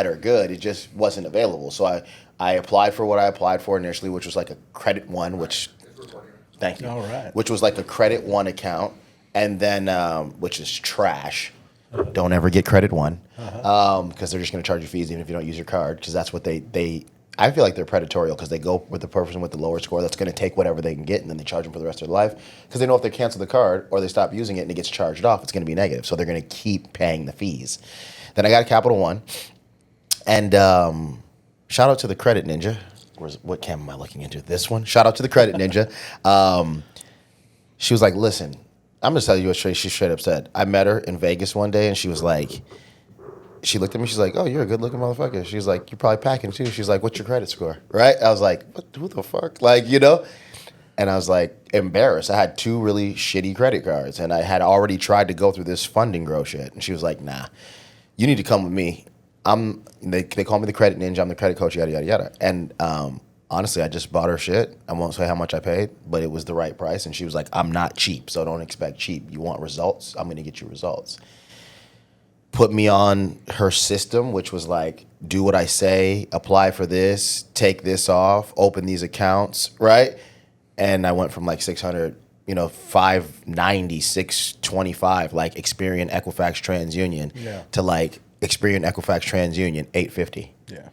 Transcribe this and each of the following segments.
bad or good. It just wasn't available. So I applied for what I applied for initially, which was like a Credit One, which, thank you. All right. Which was like a Credit One account, and then, which is trash. Don't ever get Credit One, because they're just going to charge you fees even if you don't use your card, because that's what they I feel like they're predatory because they go with the person with the lower score that's going to take whatever they can get, and then they charge them for the rest of their life, because they know if they cancel the card or they stop using it and it gets charged off, it's going to be negative. So they're going to keep paying the fees. Then I got a Capital One, and shout out to the Credit Ninja. What cam am I looking into? This one. Shout out to the Credit Ninja. She was like, listen, I'm going to tell you what she straight up said. I met her in Vegas one day, and she was like, she looked at me, she's like, oh, you're a good-looking motherfucker. She's like, you're probably packing, too. She's like, what's your credit score? Right? I was like, who the fuck? Like, you know? And I was like, embarrassed. I had 2 really shitty credit cards, and I had already tried to go through this funding grow shit. And she was like, nah, you need to come with me. They call me the Credit Ninja. I'm the credit coach, yada, yada, yada. And honestly, I just bought her shit. I won't say how much I paid, but it was the right price. And she was like, I'm not cheap, so don't expect cheap. You want results? I'm going to get you results. Put me on her system, which was like, do what I say, apply for this, take this off, open these accounts, right? And I went from like 600, 590, 625, like Experian, Equifax, TransUnion, to like Experian, Equifax, TransUnion, 850. Yeah.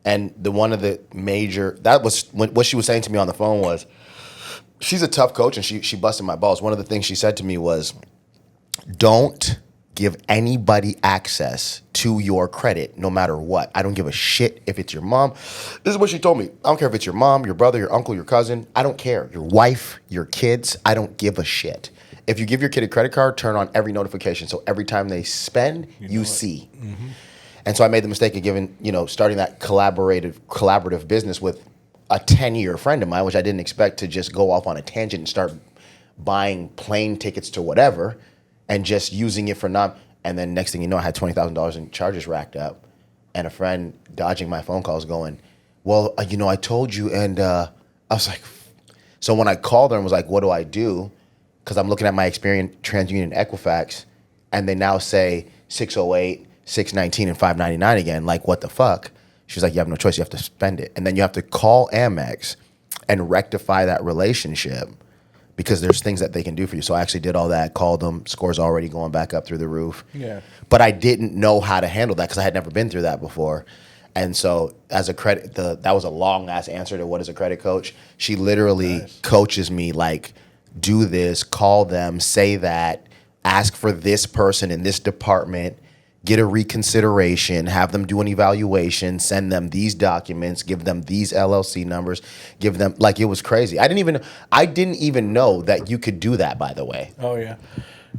And one of the major, that was what she was saying to me on the phone was, she's a tough coach and she busted my balls. One of the things she said to me was, don't give anybody access to your credit, no matter what. I don't give a shit if it's your mom. This is what she told me. I don't care if it's your mom, your brother, your uncle, your cousin. I don't care. Your wife, your kids. I don't give a shit. If you give your kid a credit card, turn on every notification. So every time they spend, you see. Mm-hmm. And so I made the mistake of starting that collaborative business with a 10-year friend of mine, which I didn't expect to just go off on a tangent and start buying plane tickets to whatever, and just using it for and then next thing you know, I had $20,000 in charges racked up, and a friend dodging my phone calls going, well, I told you, and I was like, so when I called her and was like, what do I do? Because I'm looking at my Experian, TransUnion, Equifax, and they now say 608, 619, and 599 again, like what the fuck? She was like, you have no choice, you have to spend it. And then you have to call Amex and rectify that relationship, because there's things that they can do for you. So I actually did all that, called them, scores already going back up through the roof. Yeah. But I didn't know how to handle that because I had never been through that before. And so as a credit, that was a long ass answer to what is a credit coach. She literally coaches me like, do this, call them, say that, ask for this person in this department, get a reconsideration, have them do an evaluation, send them these documents, give them these LLC numbers, give them, like, it was crazy. I didn't even know that you could do that, by the way. Oh yeah.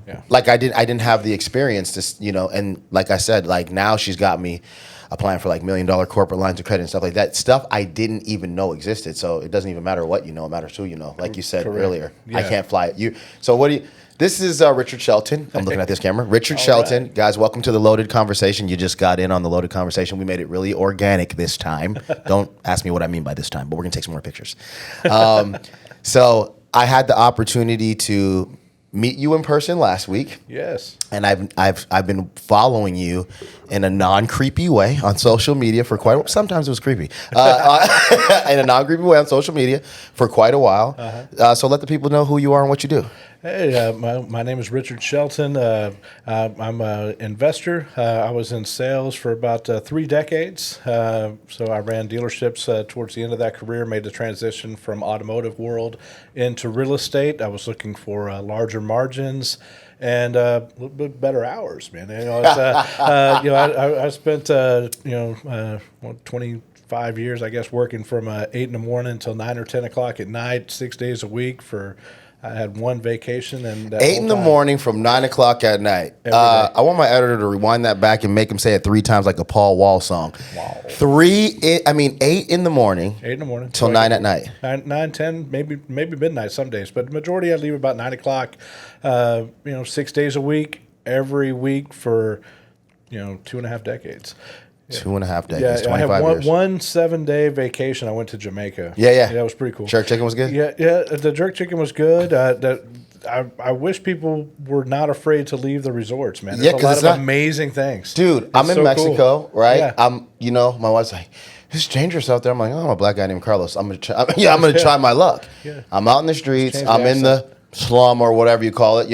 Yeah. Like I didn't have the experience to, and like I said, like now she's got me applying for like $1 million corporate lines of credit and stuff like that. Stuff I didn't even know existed. So it doesn't even matter what you know, it matters who you know. Like you said earlier, I can't fly it. So this is Richard Shelton. I'm looking at this camera. Richard Shelton. Right. Guys, welcome to the Loaded Conversation. You just got in on the Loaded Conversation. We made it really organic this time. Don't ask me what I mean by this time, but we're going to take some more pictures. So I had the opportunity to meet you in person last week. Yes. And I've been following you in a non-creepy way on social media for sometimes it was creepy. In a non-creepy way on social media for quite a while. So let the people know who you are and what you do. Hey, my name is Richard Shelton. I'm an investor. I was in sales for about 3 decades. So I ran dealerships towards the end of that career, made the transition from automotive world into real estate. I was looking for larger margins and a little bit better hours, man. I spent 25 years, I guess, working from 8 in the morning until 9 or 10 o'clock at night, 6 days a week I had one vacation. And 8 in the morning from 9 o'clock at night. I want my editor to rewind that back and make him say it 3 times like a Paul Wall song. Wow. 8 in the morning. 8 in the morning. Till 9 at night. 9, 10, maybe midnight some days. But the majority I leave about 9 o'clock, 6 days a week, every week for, 2.5 decades. Yeah. 2.5 decades, 25 I have years. one 7-day vacation. I went to Jamaica. Yeah. That was pretty cool. Jerk chicken was good? Yeah, the jerk chicken was good. I wish people were not afraid to leave the resorts, man. Yeah, There's a 'cause lot it's of not- amazing things. Dude, It's I'm in so Mexico, cool. right? Yeah. My wife's like, it's dangerous out there. I'm like, oh, I'm a black guy named Carlos. I'm gonna try. I'm gonna try my luck. Yeah. I'm out in the streets. change the I'm in the accent. slum or whatever you call it,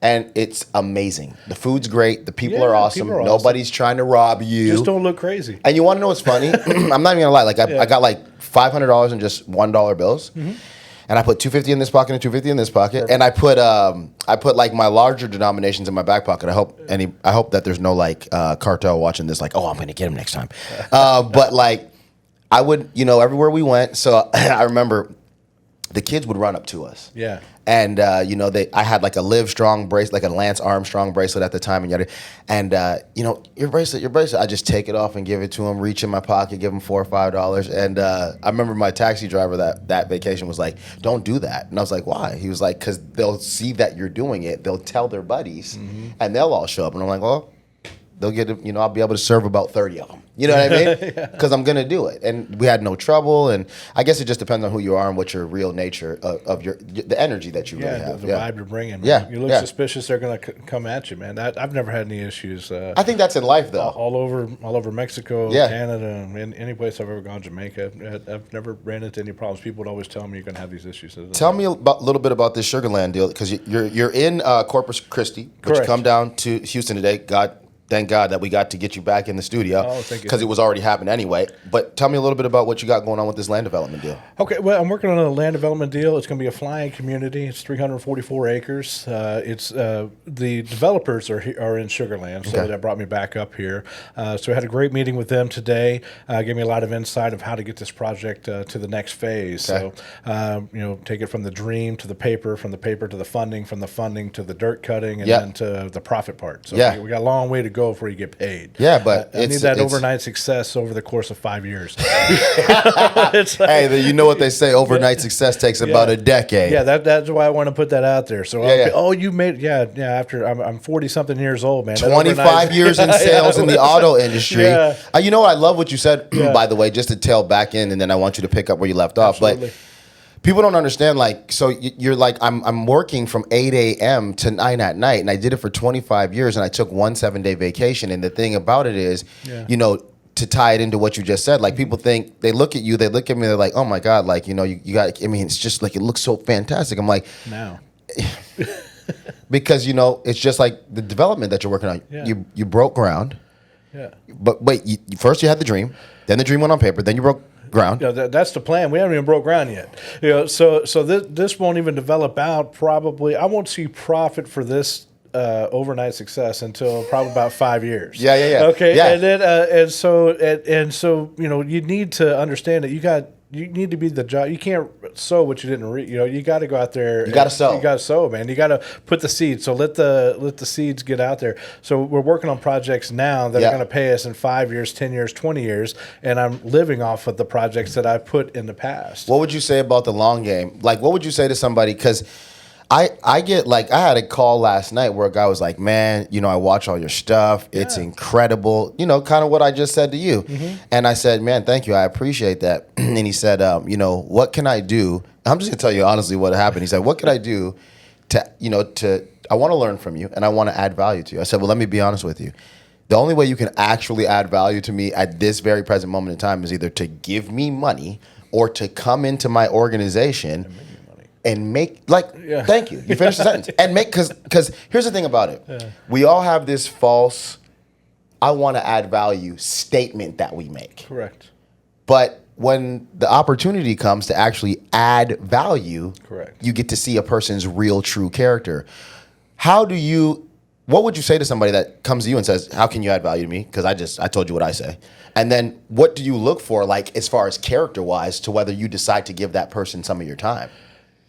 and it's amazing. The food's great. The people Yeah, are awesome. people are Nobody's trying to rob you. Just don't look crazy. And you want to know what's funny? I'm not even gonna lie. Like I got like $500 in just $1 bills, and I put $250 in this pocket and $250 in this pocket, and I put like my larger denominations in my back pocket. I hope that there's no like cartel watching this. Like, oh, I'm gonna get him next time. But like, I would, everywhere we went. So I remember the kids would run up to us. Yeah. And I had like a Live Strong bracelet, like a Lance Armstrong bracelet at the time, and your bracelet. I just take it off and give it to them. Reach in my pocket, give them $4 or $5. And I remember my taxi driver that vacation was like, "Don't do that." And I was like, "Why?" He was like, "Because they'll see that you're doing it. They'll tell their buddies, and they'll all show up." And I'm like, "Well, they'll get it. I'll be able to serve about 30 of them." You know what I mean? Because I'm gonna do it, and we had no trouble. And I guess it just depends on who you are and what your real nature of the energy that you really have. The vibe you're bringing. Man. Yeah, You look suspicious, they're gonna come at you, man. I've never had any issues. I think that's in life, though. all over Mexico, Canada, and any place I've ever gone, Jamaica. I've never ran into any problems. People would always tell me you're gonna have these issues. Tell me a little bit about this Sugarland deal, because you're in Corpus Christi, but you come down to Houston today. Thank God that we got to get you back in the studio, because it was already happening anyway. But tell me a little bit about what you got going on with this land development deal. Okay, well, I'm working on a land development deal. It's going to be a flying community. It's 344 acres. The developers are in Sugarland, so that brought me back up here. So I had a great meeting with them today. Gave me a lot of insight of how to get this project to the next phase. Okay. So, take it from the dream to the paper, from the paper to the funding, from the funding to the dirt cutting, and then to the profit part. So we got a long way to go before you get paid. Yeah, but I need that overnight success over the course of 5 years. Hey, you know what they say? Overnight success takes about a decade. Yeah, that's why I want to put that out there. So, oh, you made After I'm 40 something years old, man. 25 years in sales in the auto industry. You know what? I love what you said. By the way, just to tail back in, and then I want you to pick up where you left off. But people don't understand, like, so you're like, I'm working from 8 a.m. to 9 at night, and I did it for 25 years, and I took 1 7-day vacation. And the thing about it is, to tie it into what you just said, like, people think, they look at you, they look at me, they're like, oh my God, like, you got, I mean, it's just like, it looks so fantastic. I'm like, now. because, it's just like the development that you're working on. Yeah. You broke ground. Yeah. But wait, first you had the dream, then the dream went on paper, then you broke ground. That's the plan. We haven't even broke ground yet. So this won't even develop out. Probably, I won't see profit for this overnight success until probably about 5 years. Yeah. Okay. Yeah. And then and so you need to understand that you need to be the job. You can't sow what you didn't reap. You got to go out there. You got to sow. You got to sow, man. You got to put the seeds. So let the seeds get out there. So we're working on projects now that are going to pay us in 5 years, 10 years, 20 years, and I'm living off of the projects that I put in the past. What would you say about the long game? Like, what would you say to somebody? Because I get, like, I had a call last night where a guy was like, man, I watch all your stuff. It's incredible. Kind of what I just said to you. And I said, man, thank you. I appreciate that. And he said, what can I do? I'm just going to tell you honestly what happened. He said, what can I do I want to learn from you and I want to add value to you. I said, well, let me be honest with you. The only way you can actually add value to me at this very present moment in time is either to give me money or to come into my organization and make, thank you. You finished the sentence. And make, because here's the thing about it. We all have this false, I want to add value statement that we make. Correct. But when the opportunity comes to actually add value, you get to see a person's real, true character. What would you say to somebody that comes to you and says, how can you add value to me? Because I told you what I say. And then what do you look for, like, as far as character-wise, to whether you decide to give that person some of your time?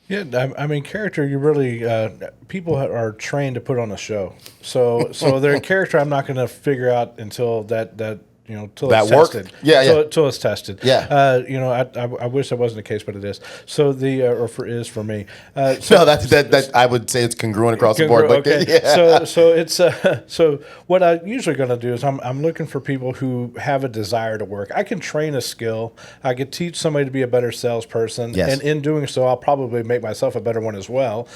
Yeah, I mean, character, you really, people are trained to put on a show. So their character, I'm not going to figure out until that till That it's work? tested. Yeah. Till it's tested. Yeah. I wish that wasn't the case, but it is. So is for me. No, that I would say it's congruent across the board. But Okay. yeah. So it's so what I usually going to do is I'm looking for people who have a desire to work. I can train a skill. I could teach somebody to be a better salesperson, Yes. and in doing so, I'll probably make myself a better one as well.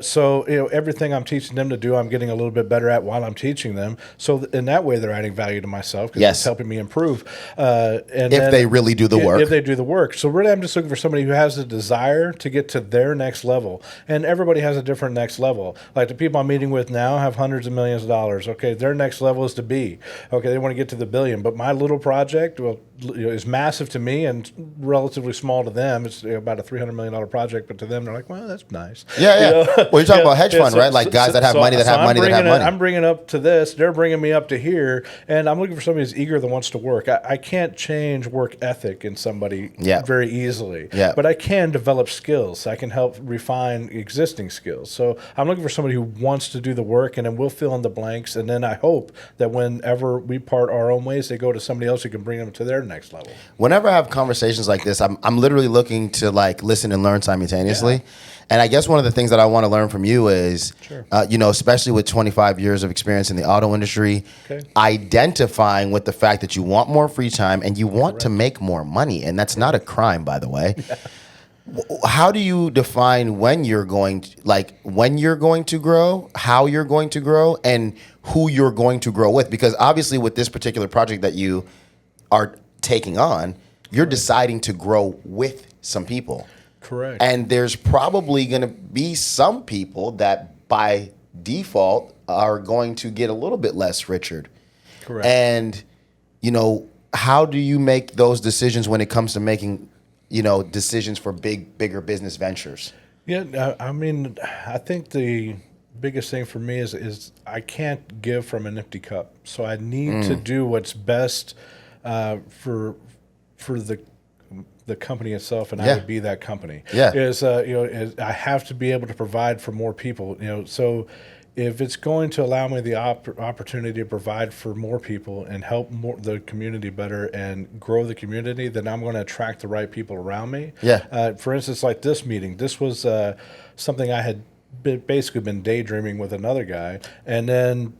So everything I'm teaching them to do, I'm getting a little bit better at while I'm teaching them. So in that way, they're adding value to myself because Yes. it's helping me improve. And If they really do the work. If they do the work. So really, I'm just looking for somebody who has the desire to get to their next level. And everybody has a different next level. Like the people I'm meeting with now have hundreds of millions of dollars. Okay, their next level is to be. Okay, they want to get to the billion. But my little project, is massive to me and relatively small to them. It's about a $300 million project, but to them, they're like, well, that's nice. Yeah. Well, you're talking about hedge fund, right? Like guys that have money, that have money. I'm bringing up to this. They're bringing me up to here, and I'm looking for somebody who's eager that wants to work. I can't change work ethic in somebody very easily, but I can develop skills. I can help refine existing skills. So I'm looking for somebody who wants to do the work, and then we'll fill in the blanks. And then I hope that whenever we part our own ways, they go to somebody else who can bring them to their next level. Whenever I have conversations like this, I'm literally looking to like listen and learn simultaneously. And I guess one of the things that I want to learn from you is, especially with 25 years of experience in the auto industry, identifying with the fact that you want more free time and you want to make more money. And that's not a crime, by the way. How do you define when you're going to grow, how you're going to grow, and who you're going to grow with? Because obviously with this particular project that you are taking on, you're deciding to grow with some people. Correct. And there's probably going to be some people that by default are going to get a little bit less Richard. Correct. And, how do you make those decisions when it comes to making, decisions for bigger business ventures? Yeah, I mean, I think the biggest thing for me is I can't give from an empty cup. So I need to do what's best for the company itself, and I would be that company. I have to be able to provide for more people. So if it's going to allow me the opportunity to provide for more people and help the community better and grow the community, then I'm going to attract the right people around me. For instance, like this meeting, this was something I had basically been daydreaming with another guy, and then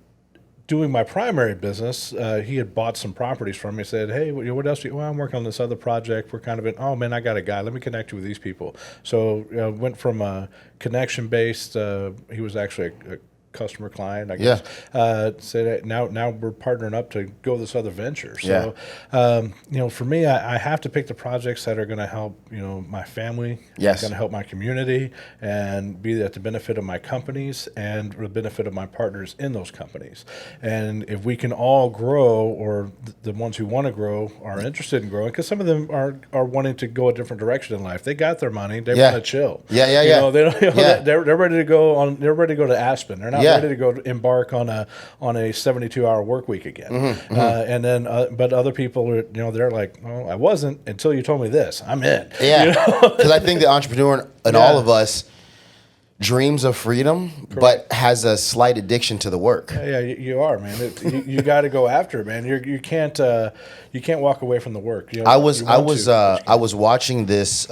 doing my primary business, he had bought some properties from me. He said, hey, what else do you, well, I'm working on this other project. We're kind of oh man, I got a guy. Let me connect you with these people. So went from a connection-based, he was actually a customer client, I guess. Said now we're partnering up to go this other venture. So, for me, I have to pick the projects that are going to help, my family, going to help my community, and be at the benefit of my companies and the benefit of my partners in those companies. And if we can all grow, or the ones who want to grow are interested in growing, because some of them are wanting to go a different direction in life. They got their money, they want to chill. They don't, they're ready to go on. They're ready to go to Aspen. They're not ready to go embark on a 72-hour work week again. And then, but other people are, they're like, well, I wasn't until you told me this. I'm in. Because I think the entrepreneur in all of us dreams of freedom, but has a slight addiction to the work. You are, man. You got to go after it, man. You can't walk away from the work. I was watching this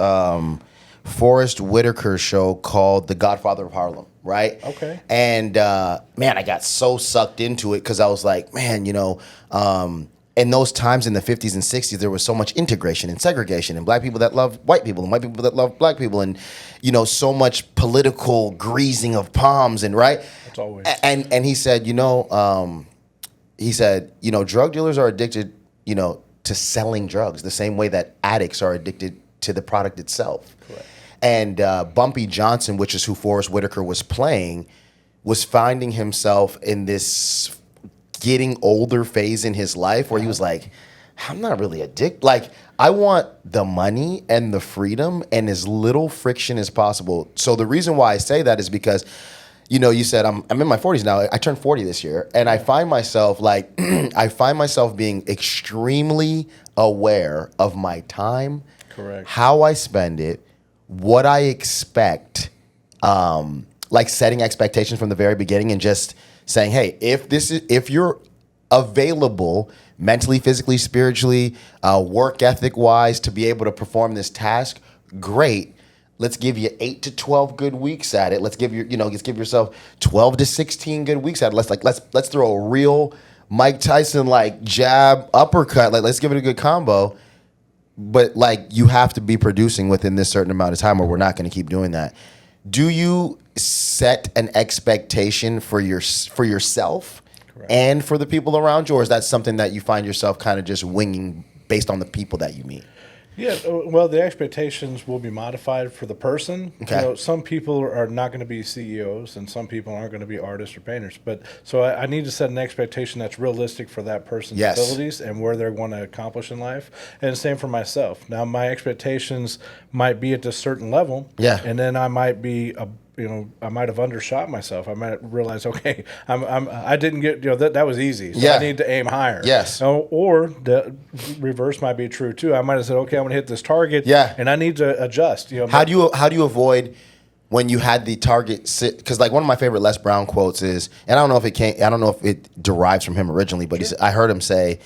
Forrest Whitaker show called The Godfather of Harlem, right? Okay. And man, I got so sucked into it because I was like, man, in those times in the 50s and 60s, there was so much integration and segregation, and black people that love white people and white people that love black people, and so much political greasing of palms, and right. That's always. And he said, drug dealers are addicted, to selling drugs the same way that addicts are addicted to the product itself. Correct. And Bumpy Johnson, which is who Forrest Whitaker was playing, was finding himself in this getting older phase in his life where he was like, I'm not really addicted. Like, I want the money and the freedom and as little friction as possible. So the reason why I say that is because, you said I'm in my 40s now. I turned 40 this year, and I find myself being extremely aware of my time, correct, how I spend it, what I expect, like setting expectations from the very beginning and just saying, hey, if you're available mentally, physically, spiritually, work ethic wise to be able to perform this task, great. Let's give you 8 to 12 good weeks at it. Let's give yourself 12 to 16 good weeks at it. Let's throw a real Mike Tyson like jab uppercut. Like let's give it a good combo. But like you have to be producing within this certain amount of time, or we're not going to keep doing that. Do you set an expectation for yourself and for the people around you, or is that something that you find yourself kind of just winging based on the people that you meet? Yeah, well, the expectations will be modified for the person. Okay. Some people are not going to be CEOs, and some people aren't going to be artists or painters. But so I need to set an expectation that's realistic for that person's abilities and where they're going to accomplish in life. And same for myself. Now, my expectations might be at a certain level, and then I might be I might have undershot myself. I might realize, okay, I didn't get, that was easy. So I need to aim higher. Yes. Or the reverse might be true too. I might have said, okay, I'm going to hit this target. And I need to adjust. How do you avoid when you had the target sit? Because like one of my favorite Les Brown quotes is, and I don't know if it derives from him originally, but I heard him say,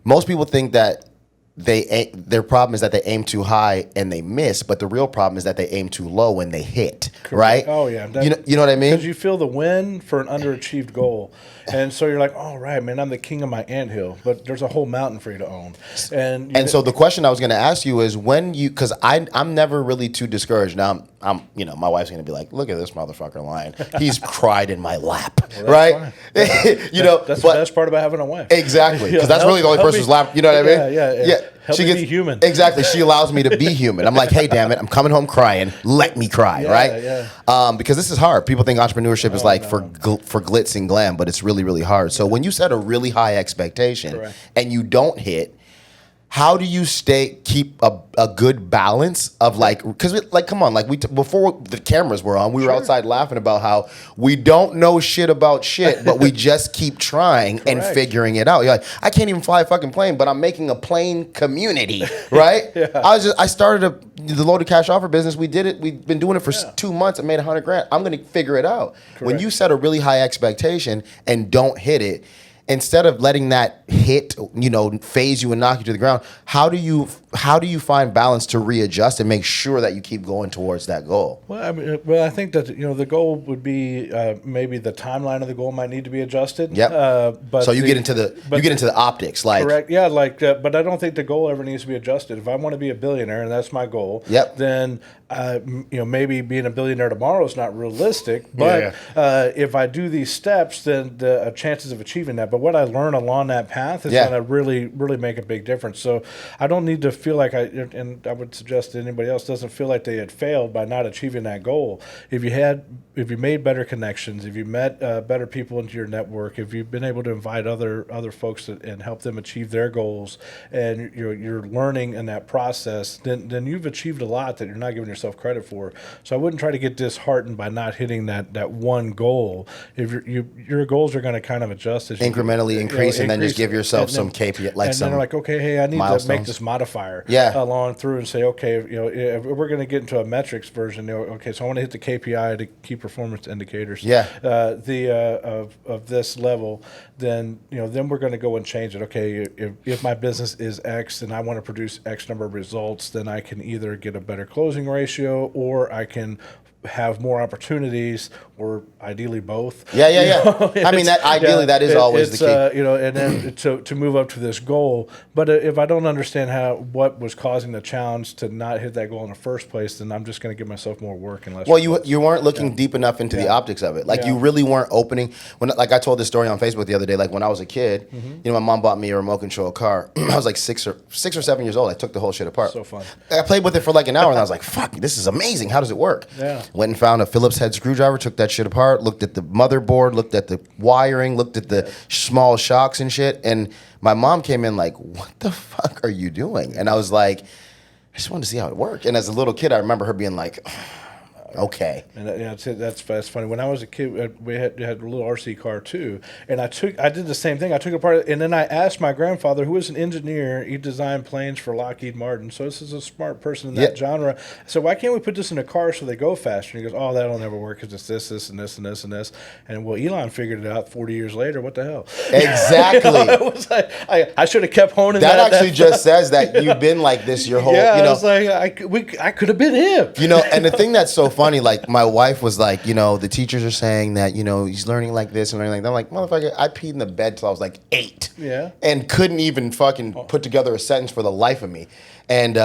most people think that their problem is that they aim too high and they miss, but the real problem is that they aim too low and they hit. Correct. Right? Oh yeah, you know what I mean? Because you feel the win for an underachieved goal, and so you're like, oh right, man, I'm the king of my anthill, but there's a whole mountain for you to own. And so the question I was going to ask you is because I'm never really too discouraged. Now I'm my wife's going to be like, look at this motherfucker lying. He's cried in my lap, right? That's the best part about having a wife. Exactly, because that's really the only person's lap. You know what I mean? Yeah. Help me be human. Exactly. She allows me to be human. I'm like, hey, damn it, I'm coming home crying. Let me cry, right? Yeah. Because this is hard. People think entrepreneurship is for glitz and glam, but it's really, really hard. So when you set a really high expectation and you don't hit, how do you keep a good balance of because come on, before the cameras were on, we were outside laughing about how we don't know shit about shit, but we just keep trying and figuring it out. You're like, I can't even fly a fucking plane, but I'm making a plane community, right? I started the loaded cash offer business. We did it. We've been doing it for 2 months. I made $100,000. I'm going to figure it out. When you set a really high expectation and don't hit it, instead of letting that hit, phase you and knock you to the ground, how do you find balance to readjust and make sure that you keep going towards that goal? Well, I think that the goal would be maybe the timeline of the goal might need to be adjusted. Yep. But so you get into the optics, correct. Yeah, but I don't think the goal ever needs to be adjusted. If I want to be a billionaire and that's my goal, then maybe being a billionaire tomorrow is not realistic. But if I do these steps, then the chances of achieving that. But what I learn along that path is going to really, really make a big difference. So I don't need to feel like and I would suggest that anybody else doesn't feel like they had failed by not achieving that goal. If you made better connections, if you met better people into your network, if you've been able to invite other folks and help them achieve their goals, and you're learning in that process, then you've achieved a lot that you're not giving yourself credit for. So I wouldn't try to get disheartened by not hitting that one goal. If your goals are going to kind of adjust as you incrementally increase, and then just give yourself some KPI, and then they're like, okay, hey, I need to make this modifier along through and say, okay, if we're going to get into a metrics version, okay, so I want to hit the KPI, the key performance indicators, of this level, then we're going to go and change it. Okay, if my business is X and I want to produce X number of results, then I can either get a better closing ratio or I can have more opportunities, or ideally both. I mean, that is always the key. And then to move up to this goal. But if I don't understand what was causing the challenge to not hit that goal in the first place, then I'm just going to give myself more work and less. Well, you weren't looking deep enough into the optics of it. You really weren't opening. I told this story on Facebook the other day. When I was a kid, my mom bought me a remote control car. I was like 6 or 7 years old. I took the whole shit apart. So fun. I played with it for like an hour, and I was like, "Fuck, this is amazing. How does it work?" Went and found a Phillips head screwdriver, took that shit apart, looked at the motherboard, looked at the wiring, looked at the small shocks and shit. And my mom came in like, what the fuck are you doing? And I was like, I just wanted to see how it worked. And as a little kid, I remember her being like, Okay. And that's funny. When I was a kid, we had a little RC car too, and I did the same thing. I took it apart, and then I asked my grandfather, who was an engineer. He designed planes for Lockheed Martin, so this is a smart person in that genre. So why can't we put this in a car so they go faster? And he goes, "Oh, that'll never work because it's this, and this, and this, and this." And well, Elon figured it out 40 years later. What the hell? Exactly. It was like, I should have kept honing that. Actually, just says that you've been like this your whole. Yeah, you know, I was like, I could have been him. You know, and the thing that's so funny, like my wife was like, you know, the teachers are saying that, you know, he's learning like this and learning like that. I'm like, motherfucker, I peed in the bed till I was like 8. Yeah. And couldn't even fucking put together a sentence for the life of me. And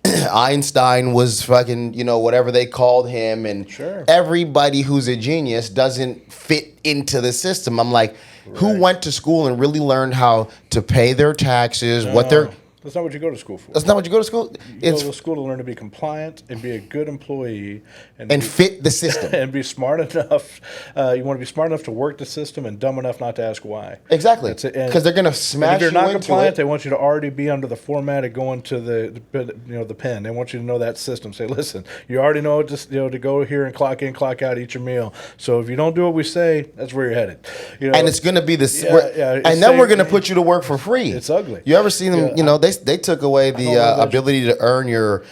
Einstein was fucking, you know, whatever they called him. And everybody who's a genius doesn't fit into the system. I'm like, who went to school and really learned how to pay their taxes, what they're... That's not what you go to school for. That's not what you go to school. You go to school to learn to be compliant and be a good employee and fit the system and be smart enough. You want to be smart enough to work the system and dumb enough not to ask why. Exactly, because they're gonna smash. If you're not compliant, it. They want you to already be under the format of going to the pen. They want you to know that system. Say, listen, you already know to go here and clock in, clock out, eat your meal. So if you don't do what we say, that's where you're headed. You know, and it's gonna be this. And then we're gonna put you to work for free. It's ugly. You ever seen them? You know they took away the ability to earn your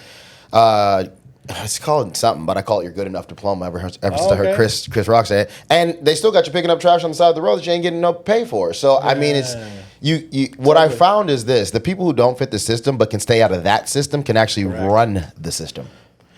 it's called something, but I call it your good enough diploma ever since I heard Chris Rock say it. And they still got you picking up trash on the side of the road that you ain't getting no pay for. So I mean, it's what I found is this: the people who don't fit the system but can stay out of that system can actually run the system.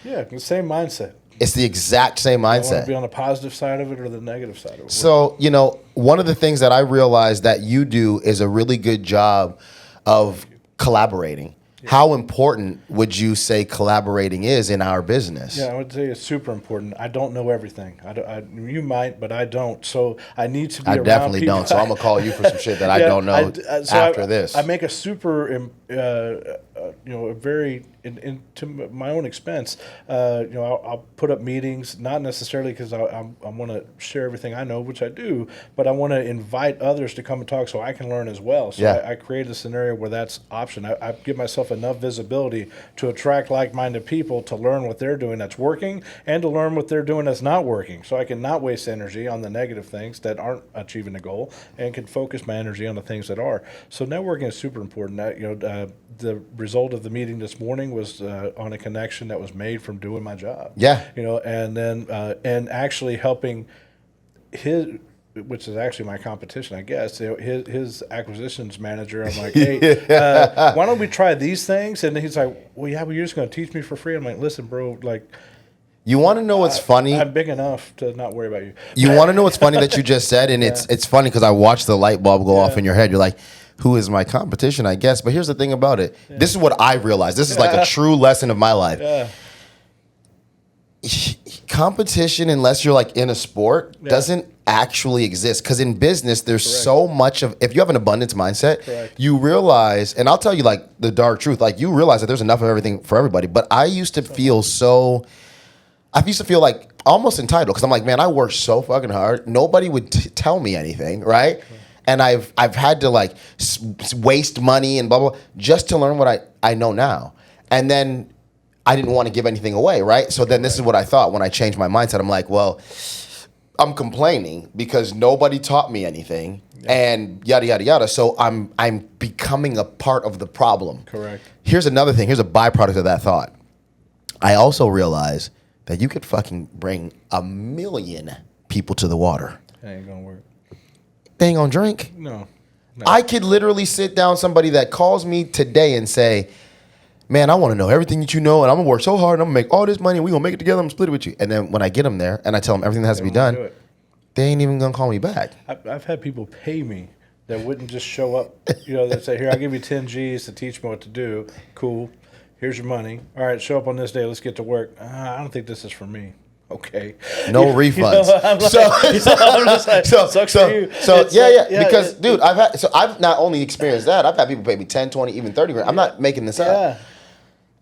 Yeah, the same mindset. It's the exact same mindset. You want to be on the positive side of it or the negative side of it. So, you know, one of the things that I realized that you do is a really good job of collaborating. Yeah. How important would you say collaborating is in our business? Yeah, I would say it's super important. I don't know everything. You might, but I don't. So I need to be around people. I definitely don't. So I'm going to call you for some shit that I don't know after this. I make a super, a very, to my own expense, I'll put up meetings, not necessarily because I want to share everything I know, which I do, but I want to invite others to come and talk so I can learn as well. So I create a scenario where that's option. I give myself enough visibility to attract like-minded people to learn what they're doing that's working and to learn what they're doing that's not working. So I can not waste energy on the negative things that aren't achieving the goal and can focus my energy on the things that are. So networking is super important. The result of the meeting this morning was on a connection that was made from doing my job. Yeah. And then and actually helping which is actually my competition, I guess. His acquisitions manager. I'm like, hey, why don't we try these things? And he's like, well, yeah, but you're just going to teach me for free. I'm like, listen, bro, like. You want to know what's funny? I'm big enough to not worry about you. You want to know what's funny that you just said, and it's funny because I watched the light bulb go off in your head. You're like, who is my competition, I guess. But here's the thing about it. Yeah. This is what I realized. This is like a true lesson of my life. Yeah. Competition, unless you're like in a sport, doesn't actually exist. Because in business, there's so much of, if you have an abundance mindset, you realize, and I'll tell you like the dark truth, like you realize that there's enough of everything for everybody. But I used to feel like almost entitled because I'm like, man, I work so fucking hard. Nobody would tell me anything, right? And I've had to like waste money and blah, blah, just to learn what I know now. And then I didn't want to give anything away, right? So then this is what I thought when I changed my mindset. I'm like, well, I'm complaining because nobody taught me anything and yada, yada, yada. So I'm becoming a part of the problem. Correct. Here's another thing. Here's a byproduct of that thought. I also realized that you could fucking bring 1 million people to the water. That ain't gonna work. They ain't gonna drink. No. I could literally sit down somebody that calls me today and say, man, I want to know everything that you know, and I'm gonna work so hard, and I'm gonna make all this money, and we're gonna make it together, I'm gonna split it with you. And then when I get them there and I tell them everything that has to be done, they ain't even gonna call me back. I've had people pay me that wouldn't just show up, they'd say, here, I'll give you 10 G's to teach me what to do. Cool. Here's your money. All right, show up on this day, let's get to work. I don't think this is for me. Okay. No refunds. Because dude, I've not only experienced that, I've had people pay me 10, 20, even 30 grand. I'm not making this up.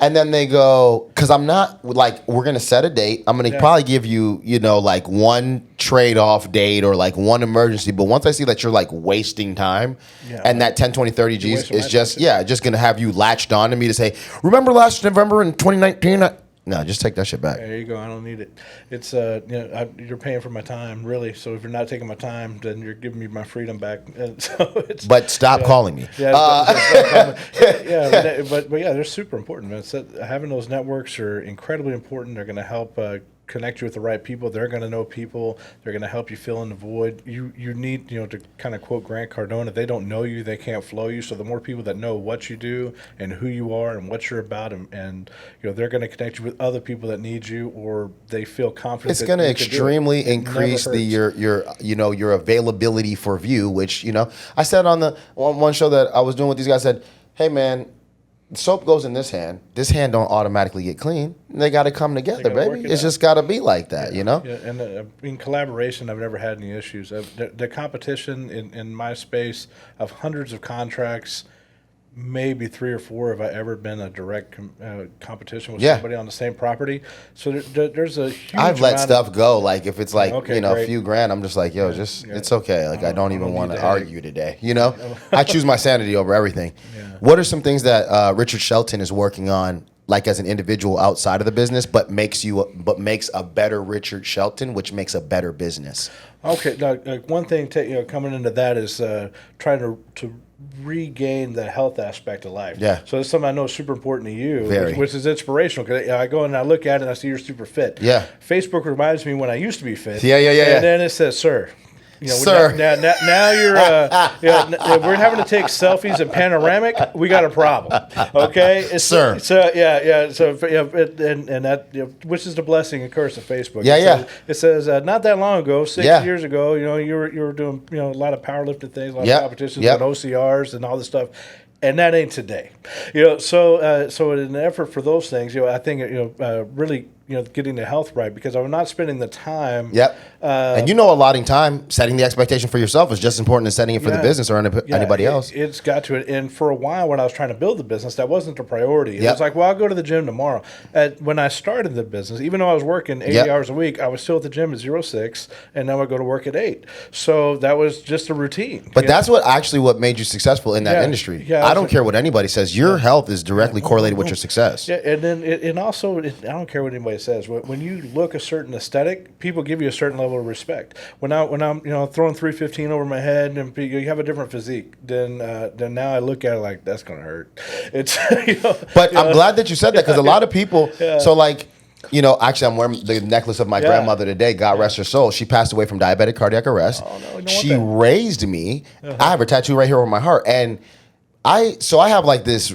And then they go, because I'm not like, we're going to set a date. I'm going to probably give you, like one trade-off date or like one emergency. But once I see that you're like wasting time and that 10, 20, 30 G's is just going to have you latched on to me to say, remember last November in 2019? No, just take that shit back. There you go. I don't need it. It's you're paying for my time, really. So if you're not taking my time, then you're giving me my freedom back. And so it's, But stop calling me. Yeah, but yeah, they're super important, man. Having those networks are incredibly important. They're going to help connect you with the right people. They're going to know people. They're going to help you fill in the void. You need, to kind of quote Grant Cardone, if they don't know you, they can't flow you. So the more people that know what you do and who you are and what you're about, and they're going to connect you with other people that need you, or they feel confident. It's going to extremely increase your availability for view. Which I said on the one show that I was doing with these guys, I said, hey man, soap goes in this hand. This hand don't automatically get clean. They got to come together, baby. It's just got to be like that, Yeah, and in collaboration, I've never had any issues. The competition in my space of hundreds of contracts, maybe 3 or 4 have I ever been a direct competition with somebody on the same property. So there's a huge I've let stuff go. Like if it's like, a few grand, I'm just like, it's okay. Like I don't even want to argue today. I choose my sanity over everything. Yeah. What are some things that Richard Shelton is working on, like as an individual outside of the business, but makes a better Richard Shelton, which makes a better business? Okay. Now, one thing coming into that is trying to regain the health aspect of life. Yeah. So it's something I know is super important to you, Very. which is inspirational. Because I go and I look at it and I see you're super fit. Yeah. Facebook reminds me when I used to be fit. Yeah. And then it says, sir. Sir. Now you're we're having to take selfies in panoramic. We got a problem, okay? Sir. So and that which is the blessing and curse of Facebook. It says not that long ago, 6 years ago, you were doing a lot of powerlifting things, a lot of competitions and OCRs and all this stuff. And that ain't today, So in an effort for those things, I think really getting the health right, because I'm not spending the time. Yep. And allotting time, setting the expectation for yourself is just important as setting it for the business or anybody else. It's got to. And for a while, when I was trying to build the business, that wasn't the priority. It was like, well, I'll go to the gym tomorrow. When I started the business, even though I was working 80 hours a week, I was still at the gym at 06, and now I go to work at 8. So that was just a routine. But that's what made you successful in that industry. Yeah, I don't care what anybody says. Your health is directly correlated with your success. Yeah, and then also, I don't care what anybody says. When you look a certain aesthetic, people give you a certain level of respect. When I'm throwing 315 over my head and you have a different physique, then now I look at it like that's gonna hurt. It's But I'm glad that you said that, because a lot of people. So like. Actually, I'm wearing the necklace of my grandmother today. God rest her soul. She passed away from diabetic cardiac arrest. Oh, no, she raised me. I have her tattoo right here over my heart, and I have like this,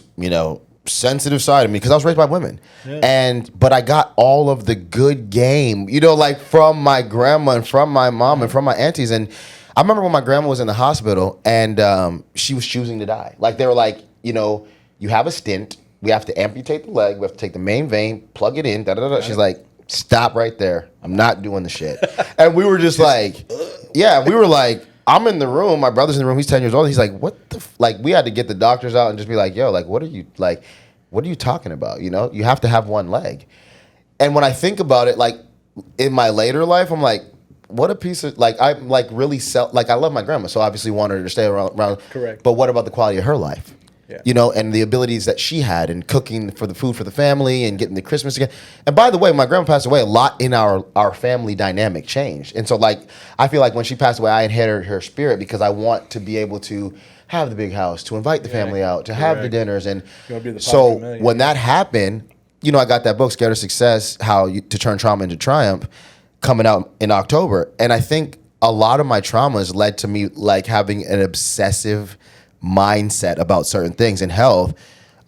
sensitive side of me because I was raised by women, but I got all of the good game, like from my grandma and from my mom and from my aunties. And I remember when my grandma was in the hospital and she was choosing to die. Like they were like, you have a stent. We have to amputate the leg. We have to take the main vein, plug it in. Da, da, da. She's like, stop right there. I'm not doing the shit. And we were just like, we were like, I'm in the room. My brother's in the room. He's 10 years old. He's like, what the like? We had to get the doctors out and just be like, yo, like, what are you talking about? You have to have one leg. And when I think about it, like in my later life, I'm like, what a piece of I'm like really I love my grandma, so obviously wanted her to stay around. Correct. But what about the quality of her life? And the abilities that she had in cooking for the food for the family and getting the Christmas again. And by the way, my grandma passed away, a lot in our family dynamic changed. And so I feel like when she passed away, I inherited her spirit because I want to be able to have the big house, to invite the family out, to have the dinners. And so when that happened, I got that book, Scared of Success, to turn trauma into triumph, coming out in October. And I think a lot of my traumas led to me having an obsessive mindset about certain things in health.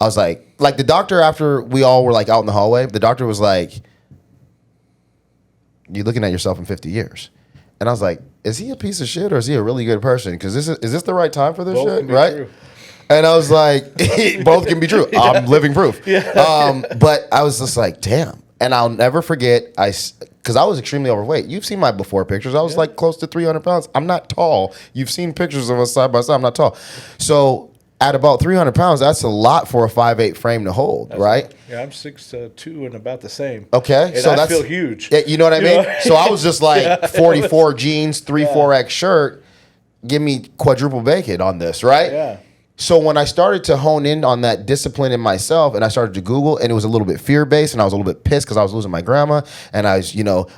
I was like the doctor, after we all were out in the hallway, the doctor was like, you're looking at yourself in 50 years. And I was like, is he a piece of shit or is he a really good person? Because is this the right time for this shit? Right? True. And I was like, both can be true. I'm living proof. But I was just like, damn. And I'll never forget, because I was extremely overweight. You've seen my before pictures. I was close to 300 pounds. I'm not tall. You've seen pictures of us side by side. I'm not tall. So at about 300 pounds, that's a lot for a 5'8" frame to hold, right? Yeah, I'm 6'2" and about the same. Okay. And I feel huge. You know what I mean? So I was just like 44 jeans, 4X shirt. Give me quadruple bacon on this, right? Yeah. So when I started to hone in on that discipline in myself and I started to Google, and it was a little bit fear-based, and I was a little bit pissed because I was losing my grandma, and I was,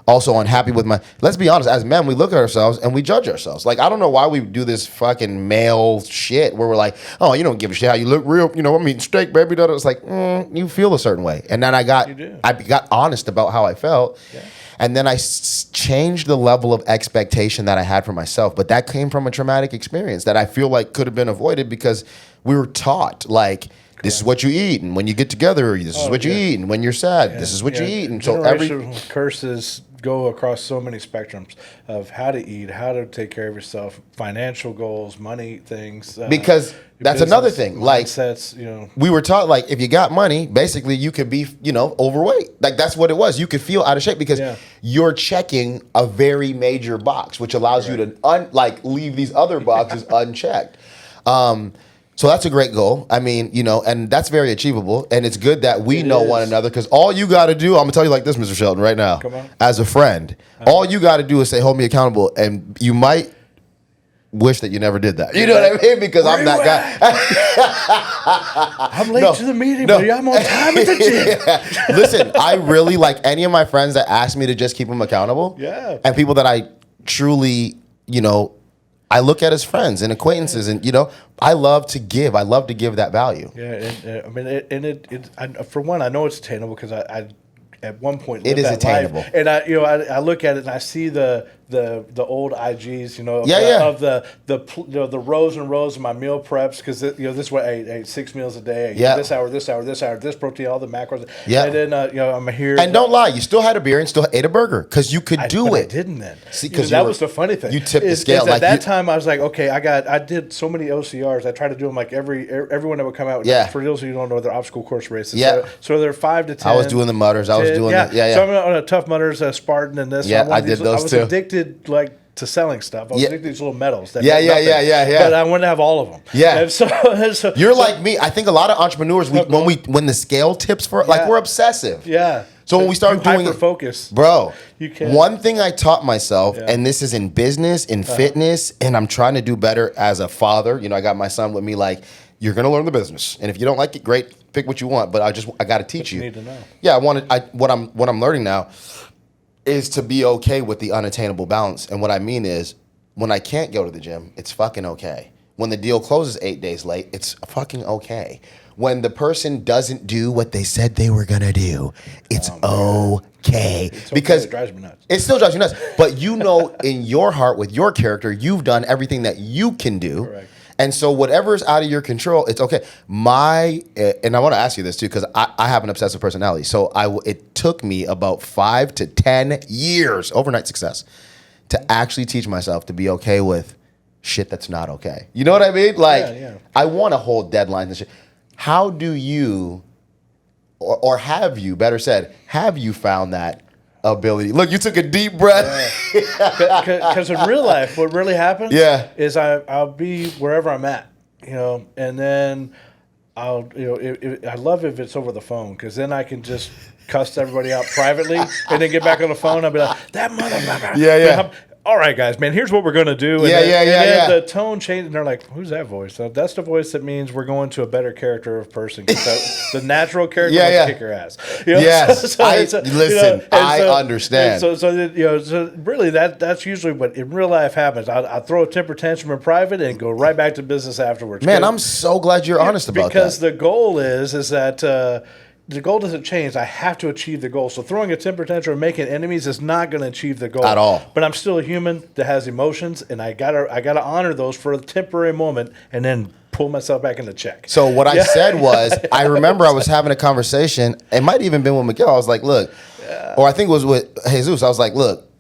also unhappy with let's be honest, as men, we look at ourselves and we judge ourselves. Like, I don't know why we do this fucking male shit where we're like, oh, you don't give a shit how you look, real, I'm eating steak, baby. It's like, you feel a certain way. And then I got honest about how I felt. Yeah. And then I changed the level of expectation that I had for myself. But that came from a traumatic experience that I feel like could have been avoided because we were taught, like, this is what you eat. And when you get together, this is what you eat. And when you're sad, this is what you eat. And so generational curses go across so many spectrums of how to eat, how to take care of yourself, financial goals, money things. Because that's another thing. Mindsets, we were taught, like, if you got money, basically you could be, overweight. Like, that's what it was. You could feel out of shape because you're checking a very major box, which allows you to leave these other boxes unchecked. So that's a great goal. I mean, and that's very achievable. And it's good that we know one another, because all you got to do, I'm going to tell you like this, Mr. Shelton, right now, as a friend, all you got to do is say, hold me accountable. And you might wish that you never did that. You know what I mean? Because I'm that guy. I'm late to the meeting, but I'm on time at the gym. Listen, I really like any of my friends that ask me to just keep them accountable. Yeah. And people that I truly, I look at as friends and acquaintances, and I love to give. I love to give that value. Yeah, and for one, I know it's attainable because I at one point it is attainable, life, and I look at it and I see the old IGs, of the rows and rows of my meal preps, because this is what I ate 6 meals a day. This hour, this protein, all the macros. Yeah, and then I'm here. And don't lie, you still had a beer and still ate a burger because you could do it. I didn't then. See, because that was the funny thing. You tipped the scale. At that time, I was like, okay, I did so many OCRs. I tried to do them like everyone that would come out. Yeah. For those of you who don't know, they're obstacle course races. Yeah. So they're 5 to 10. I was doing the mutters. I was doing So I'm on a Tough Mutters, Spartan, and this. Yeah, I did those too. I was addicted to selling stuff. I was addicted to these little medals. Yeah. But I wanted to have all of them. Yeah. And so you're like me. I think a lot of entrepreneurs, when the scale tips for we're obsessive. Yeah. So when we start doing hyper-focus, bro, you can. One thing I taught myself, and this is in business, in fitness, and I'm trying to do better as a father. I got my son with me. Like, you're gonna learn the business, and if you don't like it, great, pick what you want. But I got to teach you. You need to know. Yeah, what I'm learning now is to be okay with the unattainable balance. And what I mean is, when I can't go to the gym, it's fucking okay. When the deal closes 8 days late, it's fucking okay. When the person doesn't do what they said they were gonna do, it's okay. Because it drives me nuts. It still drives you nuts. But in your heart, with your character, you've done everything that you can do. Correct. And so whatever's out of your control, it's okay. And I want to ask you this too, because I have an obsessive personality. So it took me about 5 to 10 years, overnight success, to actually teach myself to be okay with shit that's not okay. You know what I mean? I want to hold deadlines and shit. How do you, or have you, better said, have you found that ability? Look, you took a deep breath. Because in real life, what really happens is I'll be wherever I'm at, and then I'll, I love if it's over the phone, because then I can just cuss everybody out privately and then get back on the phone. I'll be like, that motherfucker. Yeah. All right, guys, man, here's what we're going to do. And then the tone changed, and they're like, who's that voice? So that's the voice that means we're going to a better character of person. The natural character will kick your ass. Yes. I understand. So really, that's usually what in real life happens. I throw a temper tantrum in private and go right back to business afterwards. Man, I'm so glad you're honest about that. Because the goal is that the goal doesn't change. I have to achieve the goal. So throwing a temper tantrum and making enemies is not going to achieve the goal at all. But I'm still a human that has emotions, and I gotta honor those for a temporary moment, and then pull myself back into check. So what I said was, I remember I was having a conversation. It might even been with Miguel. I was like, look, or I think it was with Jesus. I was like, look,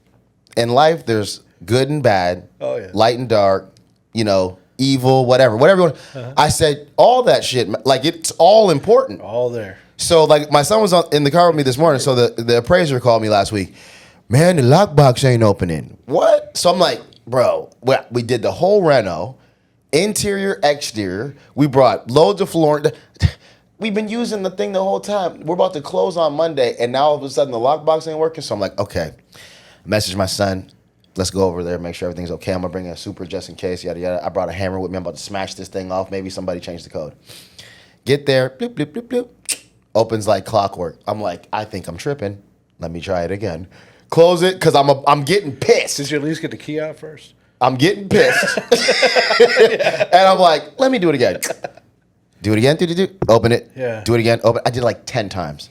in life there's good and bad, light and dark, evil, whatever you want. I said all that shit, like it's all important, all there. So, like, my son was in the car with me this morning, so the appraiser called me last week. Man, the lockbox ain't opening. What? So I'm like, bro, we did the whole reno, interior, exterior. We brought loads of flooring. We've been using the thing the whole time. We're about to close on Monday, and now all of a sudden the lockbox ain't working. So I'm like, okay. Message my son. let's go over there, make sure everything's okay. I'm gonna bring a super just in case, yada yada. I brought a hammer with me. I'm about to smash this thing off. Maybe somebody changed the code. Get there, bloop, bloop, bloop, bloop. Opens like clockwork. I'm like, I think I'm tripping. Let me try it again. Close it, because I'm getting pissed. Did you at least get the key out first? I'm getting pissed. And I'm like, let me do it again. Do it again. Do. Open it. Yeah. Do it again. Open. I did it like 10 times.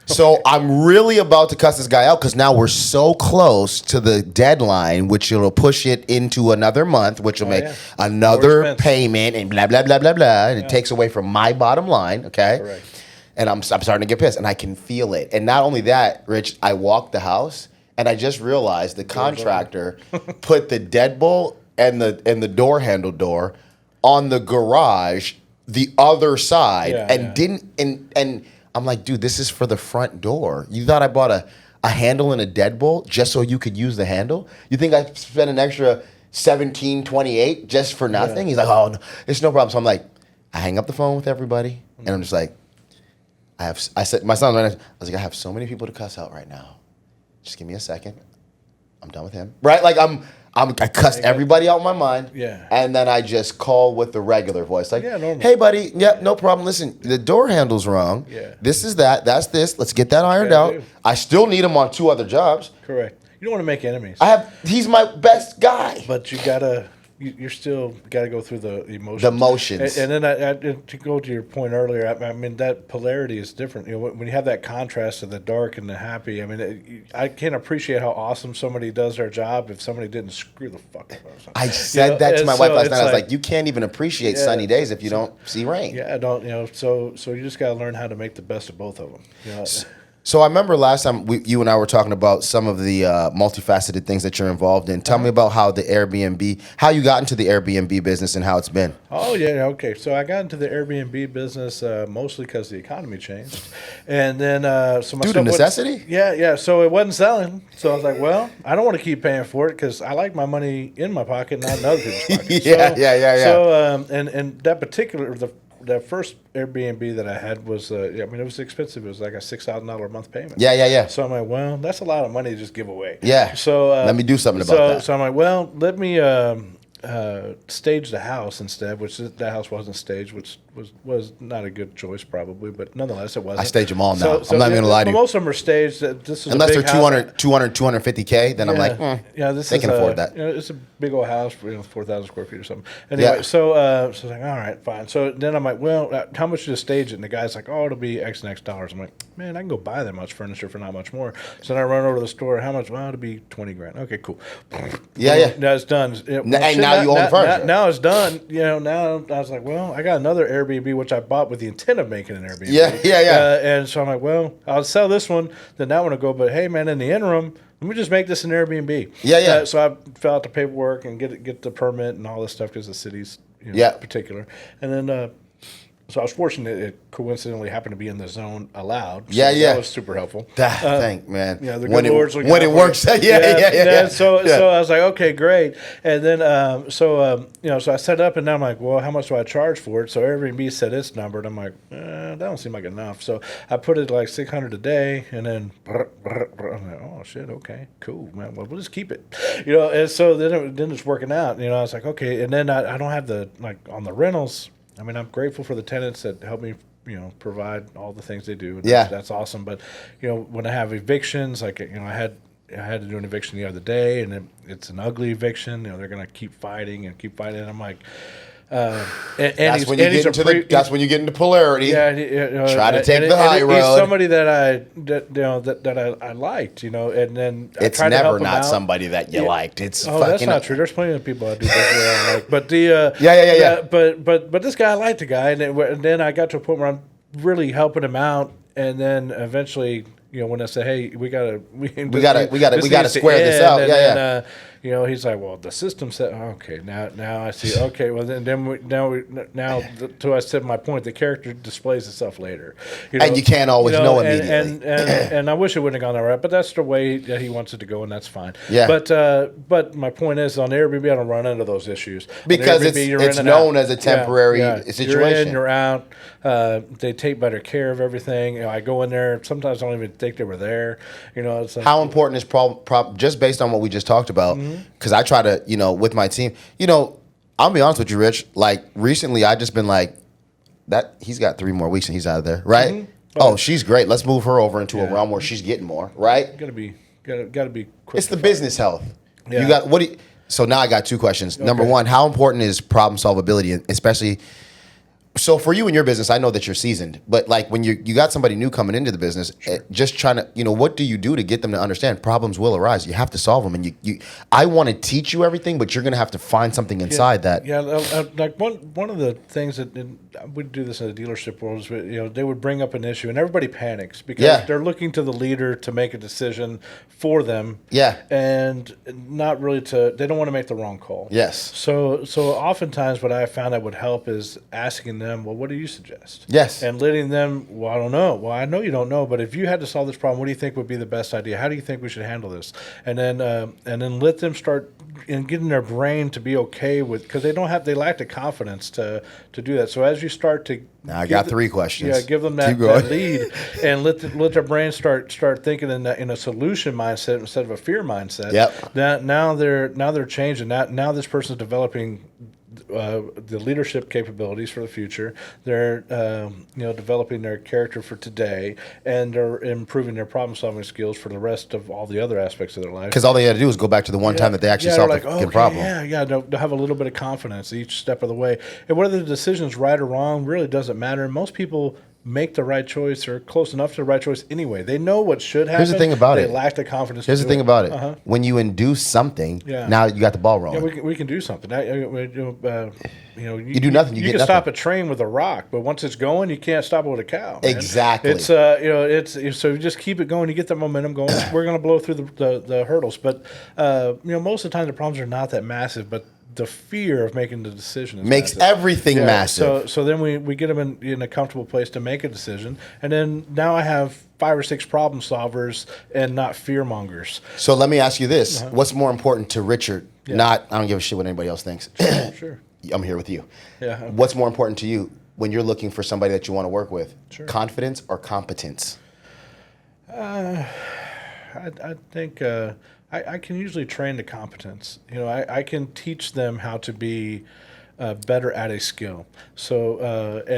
So I'm really about to cuss this guy out because now we're so close to the deadline, which will push it into another month, which will make another payment and blah, blah, blah, blah, blah. And it takes away from my bottom line, okay? Correct. And I'm starting to get pissed, and I can feel it. And not only that, Rich, I walked the house, and I just realized the contractor put the deadbolt and the door handle door on the garage, the other side, didn't and I'm like, dude, this is for the front door. You thought I bought a handle and a deadbolt just so you could use the handle? You think I spent an extra $17.28 just for nothing? Yeah. He's like, oh, no, it's no problem. So I'm like, I hang up the phone with everybody, and I'm just like, I said, my son, I was like, I have so many people to cuss out right now. Just give me a second. I'm done with him. Right? Like I cussed everybody out in my mind. Yeah. And then I just call with the regular voice. Like, normal. Hey buddy, no problem. Listen, the door handle's wrong. Yeah. This is that. That's this. Let's get that ironed out. I still need him on 2 other jobs. Correct. You don't want to make enemies. He's my best guy. But you gotta you're still gotta go through the emotions. The motions. And then to go to your point earlier, I mean that polarity is different. You know, when you have that contrast of the dark and the happy. I mean, I can't appreciate how awesome somebody does their job if somebody didn't screw the fuck up or something. I said that to my wife last night. I was like, you can't even appreciate sunny days if you don't see rain. Yeah, I don't. You know, so you just gotta learn how to make the best of both of them. You know. So I remember last time you and I were talking about some of the multifaceted things that you're involved in. Tell me about how you got into the Airbnb business and how it's been. Oh, yeah, okay. So I got into the Airbnb business mostly because the economy changed. And then, so my Due to necessity? Yeah. So it wasn't selling. So I was like, well, I don't want to keep paying for it because I like my money in my pocket, not in other people's pockets. Yeah. So, and that particular, the first Airbnb that I had was, it was expensive. It was like a $6,000 a month payment. Yeah. So I'm like, well, that's a lot of money to just give away. Yeah. So let me do something about that. So I'm like, well, let me stage the house instead, which the house wasn't staged, which was not a good choice probably, but nonetheless it wasn't. I stage them all now. I'm not even gonna lie to you. Most of them are staged. This is unless a big they're 200, 250K, then I'm like, they can afford that. It's a big old house, 4,000 square feet or something. Anyway, so I was like, all right, fine. So then I'm like, well, how much to stage it? And the guy's like, oh, it'll be X and X dollars. I'm like, man, I can go buy that much furniture for not much more. So then I run over to the store. How much? Well, it'll be 20 grand. Okay, cool. Yeah. Now it's done. Now you own furniture. Now it's done. Now I was like, well, I got another Airbnb, which I bought with the intent of making an Airbnb. Yeah. And so I'm like, well, I'll sell this one, then that one will go. But hey, man, in the interim, let me just make this an Airbnb. Yeah. So I fill out the paperwork and get the permit and all this stuff because the city's particular. And then so I was fortunate it coincidentally happened to be in the zone allowed. So that was super helpful. Thank man. Yeah, the when good Lord's looking when it works. Yeah. So I was like, okay, great. And then so I set up and now I'm like, well, how much do I charge for it? So Airbnb said its number and I'm like, that don't seem like enough. So I put it like $600 a day and then I'm like, oh shit, okay, cool, man. Well, we'll just keep it. And so then it's working out. I was like, okay, and then I don't have on the rentals. I mean, I'm grateful for the tenants that help me, provide all the things they do. That's awesome. But, when I have evictions, like, I had to do an eviction the other day, and it's an ugly eviction. They're going to keep fighting. And I'm like, that's when you get into polarity. Try to take the high road. He's somebody that I liked, and then it's never not somebody that you liked. It's that's not true. There's plenty of people I do business with I like, but But this guy, I liked the guy, and then I got to a point where I'm really helping him out, and then eventually. When I say, "Hey, we gotta square this out," he's like, "Well, the system said, okay, now I see. Okay, well, now to I said my point, the character displays itself later, and you can't always know immediately. And I wish it wouldn't have gone that route, but that's the way that he wants it to go, and that's fine. Yeah. But my point is, on Airbnb, I don't run into those issues because it's known as a temporary situation. You're in, you're out. They take better care of everything. I go in there. Sometimes I don't even think they were there. It's like, How important is just based on what we just talked about? Because I try to, with my team, I'll be honest with you, Rich. Like recently, I just been like, that he's got 3 more weeks and he's out of there, right? Oh, she's great. Let's move her over into a realm where she's getting more, right? Gotta be quick. It's the business health. Yeah. You got so now I got 2 questions. Okay. Number 1, how important is problem solvability, especially? So for you in your business, I know that you're seasoned, but like when you got somebody new coming into the business, just trying to, what do you do to get them to understand problems will arise? You have to solve them, and I want to teach you everything, but you're going to have to find something inside that. Yeah, like one of the things that we do this in the dealership world is, they would bring up an issue, and everybody panics because they're looking to the leader to make a decision for them. Yeah, and not really they don't want to make the wrong call. Yes. So oftentimes what I found that would help is asking them, well, what do you suggest? Yes. And letting them, well, I don't know. Well, I know you don't know, but if you had to solve this problem, what do you think would be the best idea? How do you think we should handle this? And then let them start and getting their brain to be okay with, because they lack the confidence to do that. So as you start to now I got 3 questions. Yeah, give them that lead and let their brain start thinking in a solution mindset instead of a fear mindset. Yep. Now they're changing. Now this person's developing the leadership capabilities for the future. They're developing their character for today, and they're improving their problem solving skills for the rest of all the other aspects of their life. Because all they had to do was go back to the one time that they actually solved the problem. They'll have a little bit of confidence each step of the way. And whether the decision is right or wrong really doesn't matter. Most people make the right choice or close enough to the right choice anyway. They know what should happen. Here's the thing about it. They lack the confidence. Here's the thing about it. When you induce something, now you got the ball rolling. Yeah, we can do something. You do nothing. You can stop a train with a rock, but once it's going, you can't stop it with a cow. Man. Exactly. It's so you just keep it going. You get the momentum going. We're going to blow through the hurdles, but most of the time the problems are not that massive, but the fear of making the decision makes everything massive. So then we get them in a comfortable place to make a decision, and then now I have 5 or 6 problem solvers and not fear mongers. So let me ask you this: what's more important to Richard? I don't give a shit what anybody else thinks. Sure. I'm here with you. Yeah. Okay. What's more important to you when you're looking for somebody that you want to work with? Sure. Confidence or competence? I think. I can usually train to competence. I can teach them how to be better at a skill. So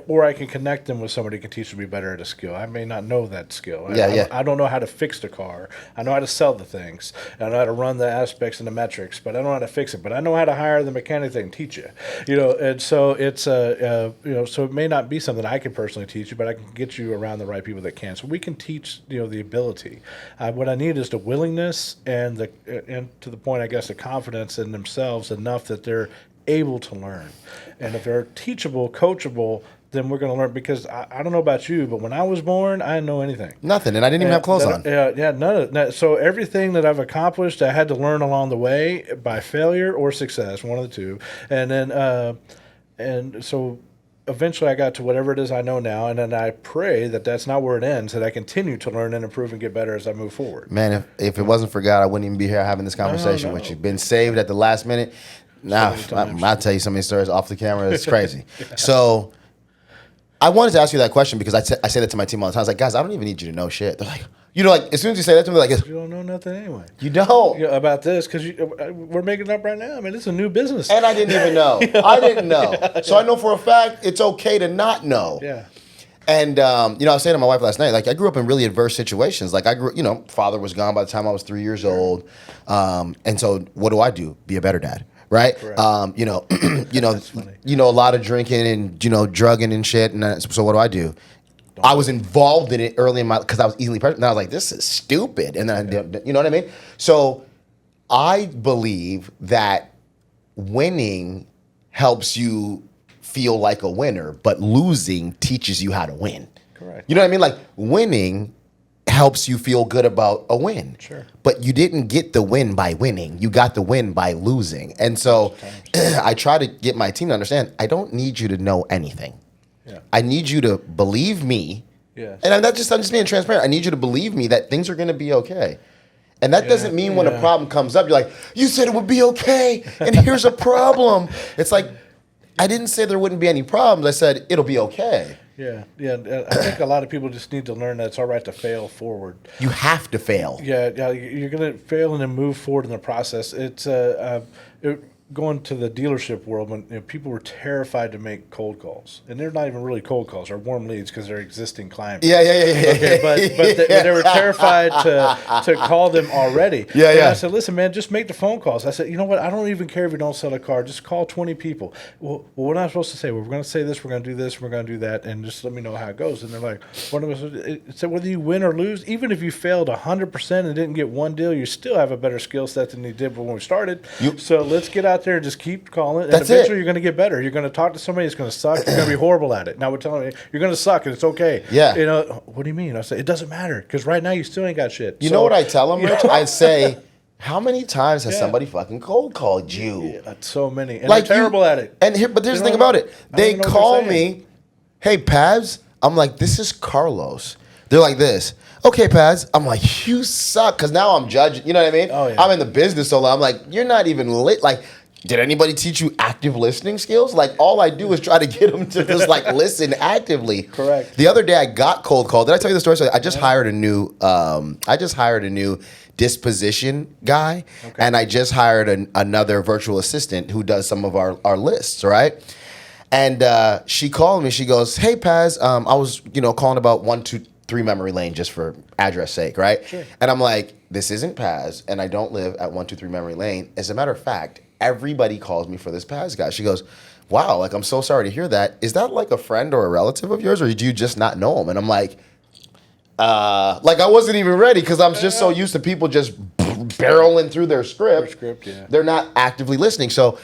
or I can connect them with somebody who can teach them to be better at a skill. I may not know that skill. I don't know how to fix the car. I know how to sell the things. I know how to run the aspects and the metrics, but I don't know how to fix it. But I know how to hire the mechanic that can teach you. And so it's so it may not be something I can personally teach you, but I can get you around the right people that can. So we can teach the ability. What I need is the willingness and to the point, I guess, the confidence in themselves enough that they're able to learn. And if they're teachable, coachable, then we're going to learn, because I don't know about you, but when I was born, I didn't know anything. Nothing, and I didn't even have clothes on. Yeah, none of that. So everything that I've accomplished, I had to learn along the way by failure or success, one of the two. And then, and so eventually I got to whatever it is I know now, and then I pray that that's not where it ends, that I continue to learn and improve and get better as I move forward. Man, if it wasn't for God, I wouldn't even be here having this conversation with you. Been saved at the last minute. Now, I'll tell you some of these stories off the camera. It's crazy. So I wanted to ask you that question because I say that to my team all the time. I was like, guys, I don't even need you to know shit. They're like, as soon as you say that to me, they're like, you don't know nothing anyway. You don't. About this, because we're making it up right now. I mean, it's a new business. And I didn't even know. I didn't know. So I know for a fact it's okay to not know. Yeah. And, I was saying to my wife last night, like, I grew up in really adverse situations. Like, I grew, father was gone by the time I was 3 years old. And so what do? Be a better dad. Right. A lot of drinking and, drugging and shit. And so what do? I was involved in it early in my, because I was easily pressured. And I was like, this is stupid. And then, you know what I mean? So I believe that winning helps you feel like a winner, but losing teaches you how to win. Correct. You know what I mean? Like, winning helps you feel good about a win. Sure. But you didn't get the win by winning. You got the win by losing. And so I try to get my team to understand, I don't need you to know anything. Yeah. I need you to believe me. Yes. And I'm just being transparent. I need you to believe me that things are going to be okay. And that doesn't mean when a problem comes up, you're like, you said it would be okay, and here's a problem. It's like, I didn't say there wouldn't be any problems. I said, it'll be okay. Yeah. I think a lot of people just need to learn that it's all right to fail forward. You have to fail. Yeah, you're going to fail and then move forward in the process. Going to the dealership world when people were terrified to make cold calls, and they're not even really cold calls; they're warm leads because they're existing client base. Yeah. Okay, but they were terrified to call them already. Yeah, and yeah. I said, listen, man, just make the phone calls. I said, you know what? I don't even care if you don't sell a car. Just call 20 people. Well, what am I supposed to say? Well, we're going to say this, we're going to do this, we're going to do that, and just let me know how it goes. And they're like, one of us said, whether you win or lose, even if you failed 100% and didn't get one deal, you still have a better skill set than you did when we started. So let's get out there and just keep calling, and That's eventually it. you're going to get better. You're going to talk to somebody that's going to suck. You're going to be horrible at it. Now we're telling you you're going to suck, and it's okay. Yeah. You know, what do you mean? I say it doesn't matter because right now you still ain't got shit. You know what I tell them, Rich? I say, how many times has somebody fucking cold called you? Yeah, so many, and Like they're terrible at it. And here, but there's the They thing don't about it. I don't They even know what call they're saying. me, hey, Pabs. I'm like, this is Carlos. They're like this. Okay, Paz. I'm like, you suck. Because now I'm judging. You know what I mean? Oh, yeah. I'm in the business so long. I'm like, you're not even lit. Like, did anybody teach you active listening skills? Like, all I do is try to get them to just like listen actively. Correct. The other day I got cold called. Did I tell you the story? So I just hired a new. Disposition guy, and I just hired another virtual assistant who does some of our lists. Right. And she called me. She goes, "Hey, Paz, I was calling about 123 Memory Lane just for address sake, right?" Sure. And I'm like, "This isn't Paz, and I don't live at 123 Memory Lane. As a matter of fact, everybody calls me for this Paz guy." She goes, "Wow, like I'm so sorry to hear that. Is that like a friend or a relative of yours, or do you just not know him?" And I'm like I wasn't even ready because I'm just so used to people just barreling through their script. Yeah. They're not actively listening, so.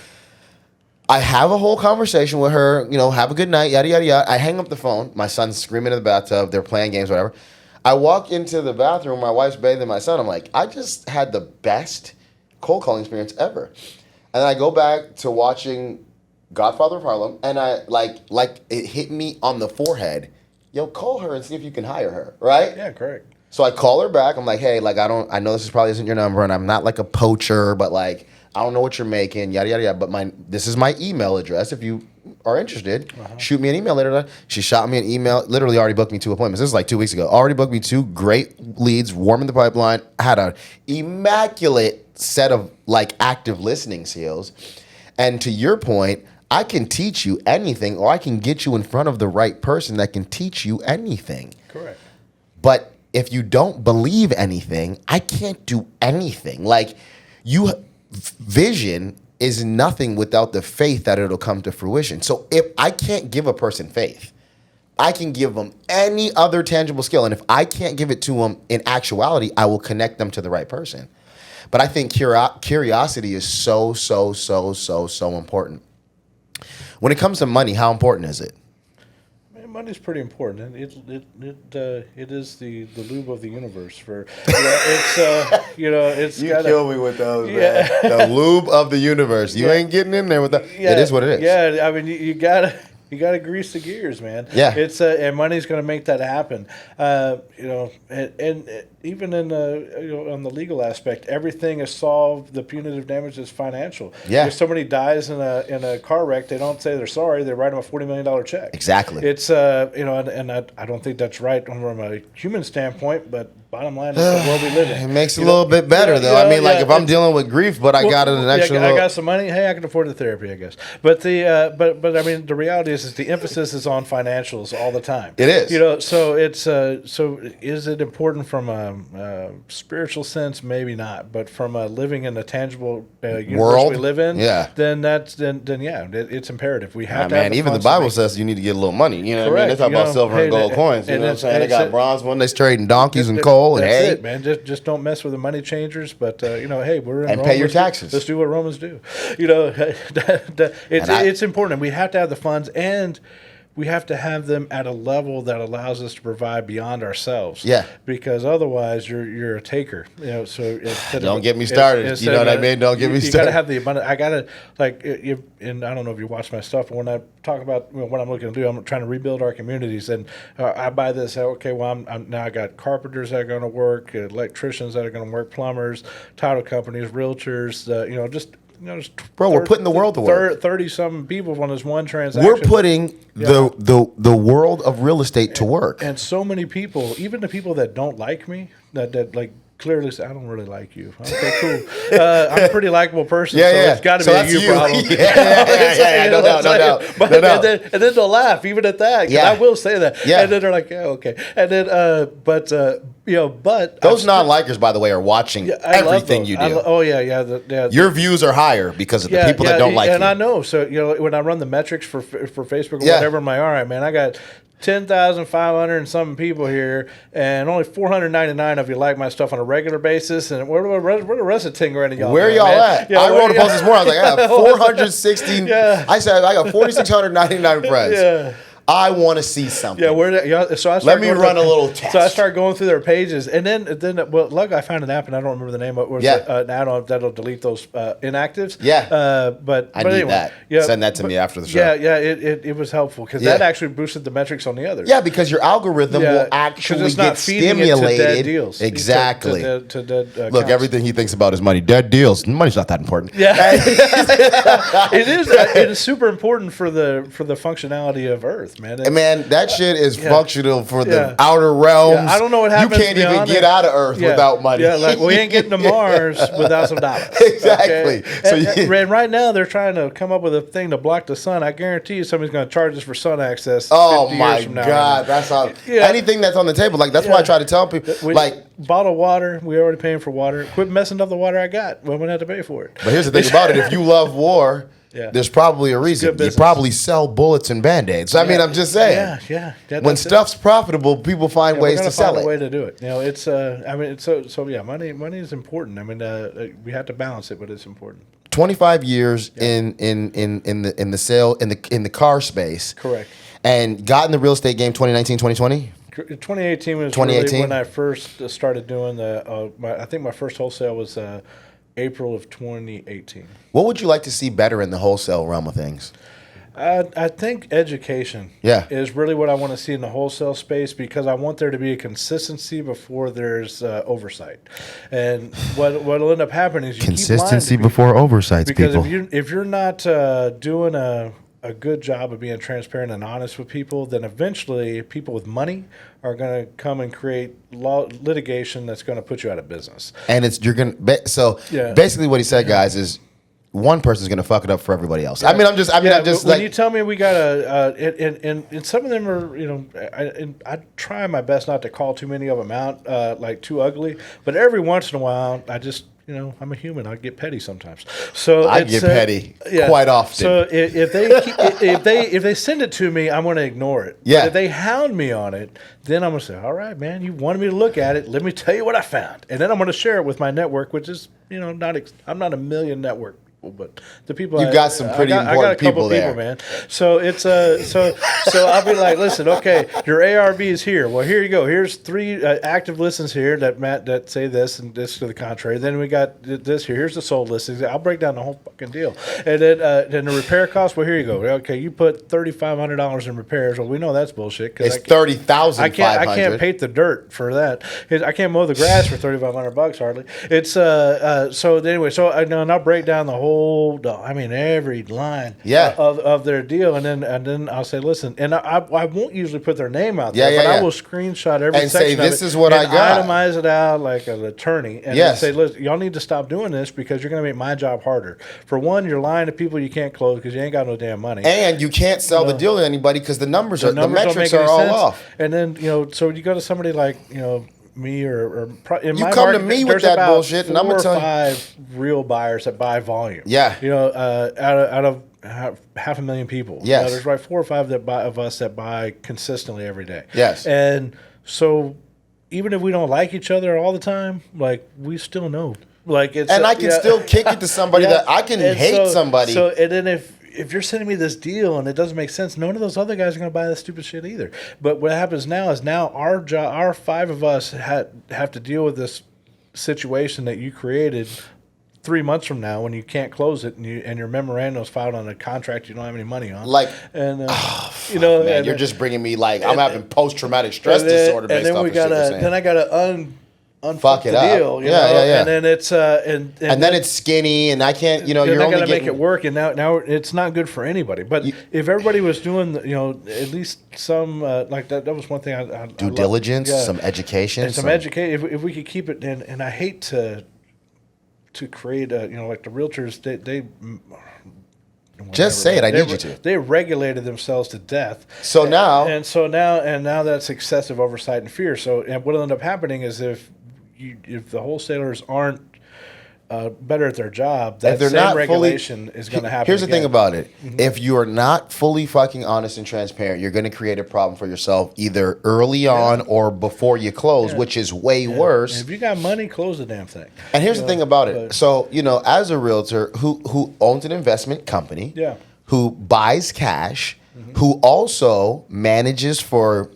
I have a whole conversation with her, have a good night, yada, yada, yada. I hang up the phone. My son's screaming in the bathtub. They're playing games, whatever. I walk into the bathroom. My wife's bathing my son. I'm like, I just had the best cold calling experience ever. And then I go back to watching Godfather of Harlem, and I like it hit me on the forehead. Yo, call her and see if you can hire her, right? Yeah, correct. So I call her back. I'm like, hey, I know this probably isn't your number, and I'm not like a poacher, but like, I don't know what you're making, yada, yada, yada. But this is my email address. If you are interested, shoot me an email later. She shot me an email, literally already booked me 2 appointments. This is like 2 weeks ago. Already booked me 2 great leads, warming the pipeline. I had an immaculate set of like active listening skills. And to your point, I can teach you anything, or I can get you in front of the right person that can teach you anything. Correct. But if you don't believe anything, I can't do anything. Like vision is nothing without the faith that it'll come to fruition. So if I can't give a person faith, I can give them any other tangible skill. And if I can't give it to them in actuality, I will connect them to the right person. But I think curiosity is so important. When it comes to money, how important is it? Man, money's pretty important, and it is the lube of the universe. It's You gotta, kill me with those, Yeah. man. The lube of the universe. You ain't getting in there with that. It is what it is. Yeah, I mean, you gotta grease the gears, man. Yeah. It's and money's going to make that happen. And even in on the legal aspect, everything is solved. The punitive damage is financial. Yeah. If somebody dies in a car wreck, they don't say they're sorry. They write them a $40 million check. Exactly. It's and I don't think that's right from a human standpoint, but bottom line is the world we live in. It makes it a little bit better, though. I mean, like if I'm it's- dealing with grief, but I got an extra I little. got some money. Hey, I can afford the therapy, I guess. But but I mean, the reality is the emphasis is on financials all the time. It is. So it's so is it important from a spiritual sense? Maybe not, but from a living in a tangible universe World? we live in, Yeah. Then yeah, it's imperative. We have to. Man, have even the funds to Bible make- says you need to get a little money. You know what I mean? Correct. They talk You about know, silver hey, and gold that- coins. You and know what I'm it's- saying? They it's got a- bronze one. They trading donkeys and coal and That's hay. it, man. Just don't mess with the money changers. But hey, we're in And Rome. pay your Let's do- taxes. Let's do what Romans do. And I- It's important. We have to have the funds, and we have to have them at a level that allows us to provide beyond ourselves. Yeah. Because otherwise, you're a taker. So instead Don't of, get me started. instead You know of what I mean? Don't get me You started. gotta have the abundance. I gotta and I don't know if you watch my stuff. But when I talk about what I'm looking to do, I'm trying to rebuild our communities, and I buy this. Okay, well, I'm now I got carpenters that are going to work, electricians that are going to work, plumbers, title companies, realtors. Just there's Bro, we're putting the world to work. 30-something people on this one transaction. We're putting the world of real estate to work. And so many people, even the people that don't like me, that like clearly say, I don't really like you. Okay, cool. I'm a pretty likable person, so it's got to be a you problem. No doubt. And then they'll laugh even at that. I will say that. Yeah. And then they're like, yeah, okay. And then, but those non-likers, by the way, are watching everything you do. Your views are higher because of the people that don't like you. And I know. So when I run the metrics for Facebook or whatever, I'm like, all right, man, I got 10,500 and something people here, and only 499 of you like my stuff on a regular basis. And where the rest of the 10 grand of y'all? Where y'all at? I wrote a post this morning. I was like, I have 416. I said I got 4,699 friends. Yeah. I want to see something. So let me run a little test. So I start going through their pages, and then luckily I found an app, and I don't remember the name of it. An add-on that'll delete those inactives. But I need that. Send that to me after the show. It was helpful because that actually boosted the metrics on the others. Yeah, because your algorithm will actually get stimulated. To dead deals. Exactly. To dead Look, everything he thinks about is money. Dead deals. Money's not that important. Yeah, it is super important for the functionality of Earth. Man, that shit is functional for the outer realms. I don't know what happens. You can't even get out of Earth without money. Like we ain't getting to Mars without some dollars. Exactly. Okay? And right now they're trying to come up with a thing to block the sun. I guarantee you somebody's going to charge us for sun access. Oh 50 my years from now. God, that's how anything that's on the table. Like that's why I try to tell people. Bottled water, we already paying for water. Quit messing up the water I got. We wouldn't have to pay for it. But here's the thing about it: if you love war. There's probably a reason. You probably sell bullets and Band-Aids. I mean, I'm just saying. When stuff's profitable, people find ways to sell it. Find a way to do it. It's. Money is important. I mean, we have to balance it, but it's important. 25 years in the sale in the car space. Correct. And got in the real estate game 2019, 2020. 2018 was really when I first started doing I think my first wholesale was. April of 2018. What would you like to see better in the wholesale realm of things? I think education is really what I want to see in the wholesale space because I want there to be a consistency before there's oversight. And what'll end up happening is consistency before oversight. Because if you're not doing a good job of being transparent and honest with people, then eventually people with money are going to come and create litigation that's going to put you out of business. And basically what he said, guys, is one person's going to fuck it up for everybody else. When you tell me we got and some of them are, I try my best not to call too many of them out, like too ugly, but every once in a while I just, I'm a human. I get petty sometimes. So I get petty quite often. So if they send it to me, I'm going to ignore it. Yeah. But if they hound me on it, then I'm going to say, all right, man, you wanted me to look at it. Let me tell you what I found, and then I'm going to share it with my network, which is I'm not a million network. But the people you've got some pretty important I got a couple people there, man. So it's so I'll be like, listen, okay, your ARV is here. Well, here you go. Here's 3 active listings here that say this and this to the contrary. Then we got this here. Here's the sold listings. I'll break down the whole fucking deal. And then the repair cost. Well, here you go. Okay, you put $3,500 in repairs. Well, we know that's bullshit. It's $30,500. I can't paint the dirt for that. I can't mow the grass for $3,500 hardly. It's so anyway. So I'll break down the whole. Every line of their deal, and then I'll say, listen, and I won't usually put their name out there, but I will screenshot every and section say, this of it is what I got. Itemize it out like an attorney, and then say, listen, y'all need to stop doing this because you're going to make my job harder. For one, you're lying to people you can't close because you ain't got no damn money, and you can't sell the deal to anybody because the metrics are all off. And then so you go to somebody like me or in you my come market, to me with that bullshit, and I'm gonna tell you 5 real buyers that buy volume. Yeah, out of 500,000 people. Yes, there's like 4 or 5 of us that buy consistently every day. Yes, and so even if we don't like each other all the time, like we still know. Like it's I can still kick it to somebody that I can hate somebody. So and then if you're sending me this deal and it doesn't make sense, none of those other guys are going to buy this stupid shit either. But what happens now is our job, our 5 of us have to deal with this situation that you created 3 months from now when you can't close it and your memorandum is filed on a contract you don't have any money on. Man, you're just bringing me I'm having post-traumatic stress disorder based off of shit. Then I got to unfuck it the up. deal. You Yeah, know? yeah, yeah. And then it's and then it's skinny, and I can't. You're not only going to getting make it work, and now it's not good for anybody. But if everybody was doing, at least some like that was one thing. I due diligence, some education, and some education. If we could keep it, and I hate to create a like the realtors they just say it. I need you to. They regulated themselves to death. So now, now that's excessive oversight and fear. So, and what'll end up happening is if the wholesalers aren't better at their job, that same regulation is going to happen. Here's the thing about it: if you are not fully fucking honest and transparent, you're going to create a problem for yourself either early on or before you close, which is way worse. And if you got money, close the damn thing. And here's the thing about it: so as a realtor who owns an investment company, who buys cash, who also manages for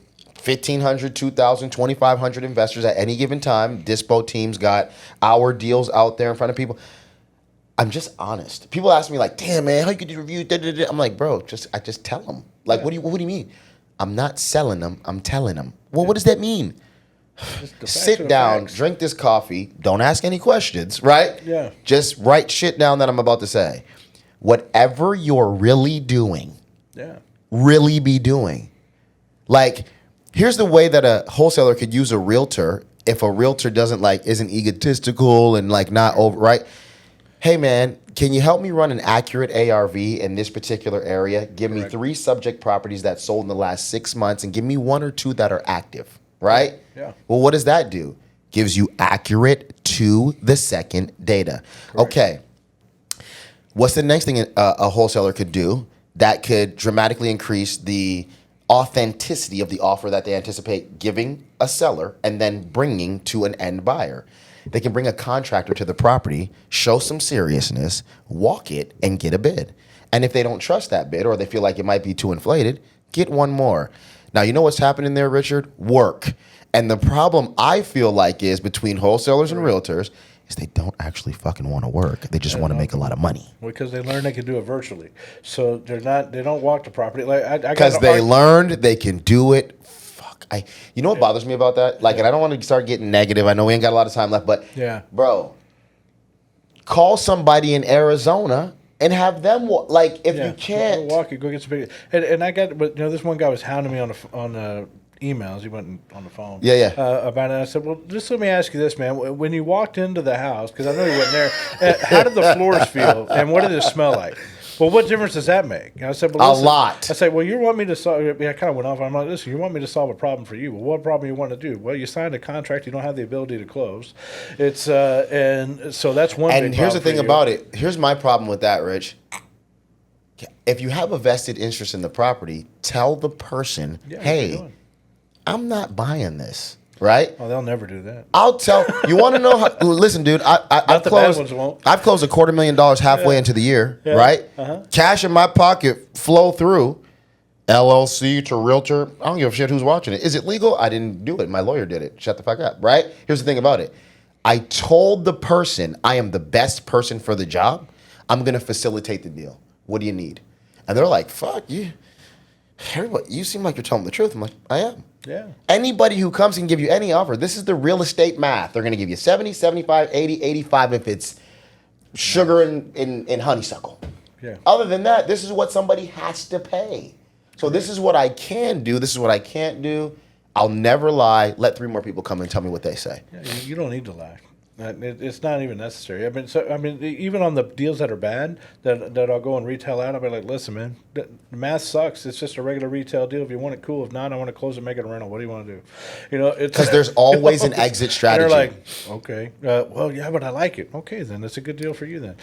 1,500, 2,000, 2,500 investors at any given time. Dispo teams got our deals out there in front of people. I'm just honest. People ask me like, "Damn man, how you could do review?" I'm like, "Bro, I just tell them." Like, what do you mean? I'm not selling them. I'm telling them. Well, what does that mean? Sit down, drink this coffee. Don't ask any questions, right? Yeah. Just write shit down that I'm about to say. Whatever you're really doing, really be doing. Like, here's the way that a wholesaler could use a realtor if a realtor isn't egotistical and not over, right? Hey man, can you help me run an accurate ARV in this particular area? Give me 3 subject properties that sold in the last 6 months and give me 1 or 2 that are active, right? Yeah. Well, what does that do? Gives you accurate to the second data. Correct. Okay. What's the next thing a wholesaler could do that could dramatically increase the authenticity of the offer that they anticipate giving a seller and then bringing to an end buyer? They can bring a contractor to the property, show some seriousness, walk it, and get a bid. And if they don't trust that bid or they feel like it might be too inflated, get one more. Now, you know what's happening there, Richard? Work. And the problem I feel like is between wholesalers and realtors is they don't actually fucking want to work. They just want to make a lot of money. Because they learned they can do it virtually. So they don't walk the property. Because they learned they can do it. You know what bothers me about that? And I don't want to start getting negative. I know we ain't got a lot of time left, but bro, call somebody in Arizona and have them if you can't walk it, go get some big. And I got, but this one guy was hounding me on emails. He went on the phone. About it. I said, well, just let me ask you this, man. When you walked into the house, because I know you wasn't there, how did the floors feel, and what did it smell like? Well, what difference does that make? And I said, well, listen, a lot. I said, well, you want me to solve? I kind of went off. I'm like, listen, you want me to solve a problem for you? Well, what problem you want to do? Well, you signed a contract. You don't have the ability to close. It's and so that's one. And here's the thing about it. Here's my problem with that, Rich. If you have a vested interest in the property, tell the person, hey, I'm not buying this. Right? Oh, they'll never do that. I'll tell you. Want to know how? Listen, dude. I've closed $250,000 halfway into the year. Right? Cash in my pocket, flow through. LLC to realtor. I don't give a shit who's watching it. Is it legal? I didn't do it. My lawyer did it. Shut the fuck up. Right? Here's the thing about it. I told the person I am the best person for the job. I'm gonna facilitate the deal. What do you need? And they're like, "Fuck you." Everybody, you seem like you're telling the truth. I'm like, I am. Yeah. Anybody who comes can give you any offer. This is the real estate math. They're going to give you 70, 75, 80, 85 if it's sugar and honeysuckle. Yeah. Other than that, this is what somebody has to pay. So this is what I can do. This is what I can't do. I'll never lie. Let 3 more people come and tell me what they say. Yeah, you don't need to lie. It's not even necessary. I mean, even on the deals that are bad, that I'll go and retail out, I'll be like, listen, man, the math sucks. It's just a regular retail deal. If you want it, cool. If not, I want to close it, make it a rental. What do you want to do? Because there's always an exit strategy. And they're like, okay, well, yeah, but I like it. Okay, then it's a good deal for you. Then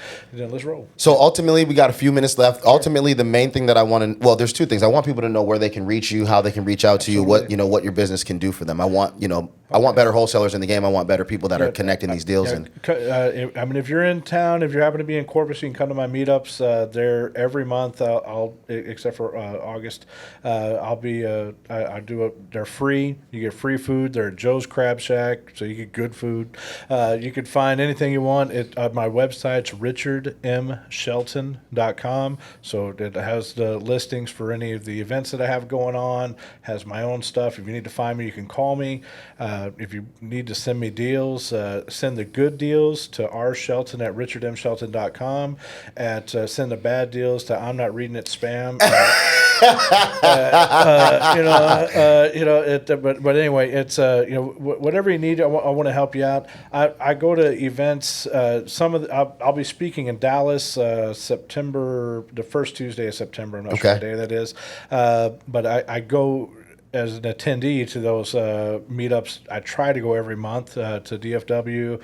let's roll. So ultimately, we got a few minutes left. Sure. Ultimately, the main thing that I want to, there's 2 things. I want people to know where they can reach you, how they can reach out to you, what your business can do for them. I want better wholesalers in the game. I want better people that are connecting these deals. Yeah, And I mean, if you're in town, if you happen to be in Corpus, you can come to my meetups. They're every month. Except for August, I'll be. I do a. They're free. You get free food. They're at Joe's Crab Shack, so you get good food. You can find anything you want. My website's richardmshelton.com. So it has the listings for any of the events that I have going on. Has my own stuff. If you need to find me, you can call me. If you need to send me deals, send the good deals to rshelton@richardmshelton.com. Send the bad deals to I'm not reading it spam. But anyway, it's whatever you need. I want to help you out. I go to events. I'll be speaking in Dallas September, the first Tuesday of September. I'm not sure what day that is, but I go as an attendee to those meetups. I try to go every month to DFW,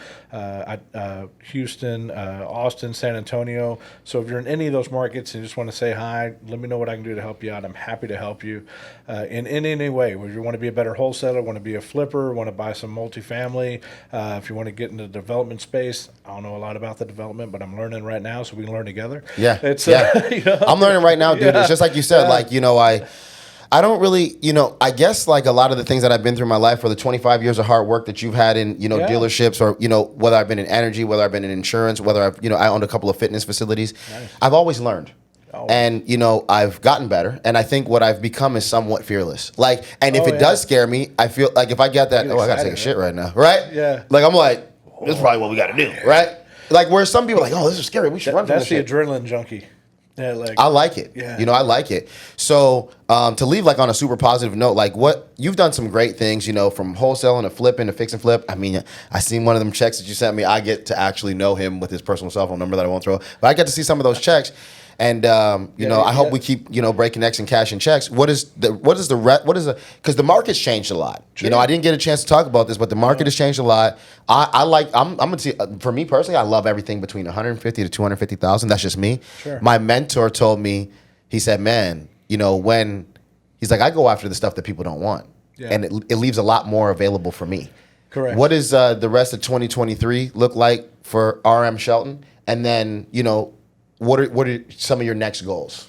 Houston, Austin, San Antonio. So if you're in any of those markets and you just want to say hi, let me know what I can do to help you out. I'm happy to help you in any way. If you want to be a better wholesaler, want to be a flipper, want to buy some multifamily, if you want to get into the development space, I don't know a lot about the development, but I'm learning right now, so we can learn together. Yeah, I'm learning right now, dude. It's just like you said, I don't really, I guess like a lot of the things that I've been through in my life, for the 25 years of hard work that you've had in, dealerships, or, whether I've been in energy, whether I've been in insurance, whether I've, I owned a couple of fitness facilities. Nice. I've always learned. And, I've gotten better. And I think what I've become is somewhat fearless. If it does scare me, I feel like if I get that, I got to take a shit right now. Right? Yeah. I'm like, this is probably what we got to do. Right? Where some people are like, oh, this is scary. We should run from this shit. That's the adrenaline junkie. Yeah, I like it. Yeah. I like it. So to leave on a super positive note, what you've done some great things, from wholesaling to flipping to fix and flip. I mean, I seen one of them checks that you sent me. I get to actually know him with his personal cell phone number that I won't throw, but I get to see some of those checks. And I hope we keep breaking necks and cashing checks. Because the market's changed a lot. Sure. I didn't get a chance to talk about this, but the market has changed a lot. I'm gonna see, for me personally, I love everything between 150 to 250,000. That's just me. Sure. My mentor told me, he said, man, when he's like, I go after the stuff that people don't want, and it leaves a lot more available for me. Correct. What does the rest of 2023 look like for RM Shelton? And then what are some of your next goals?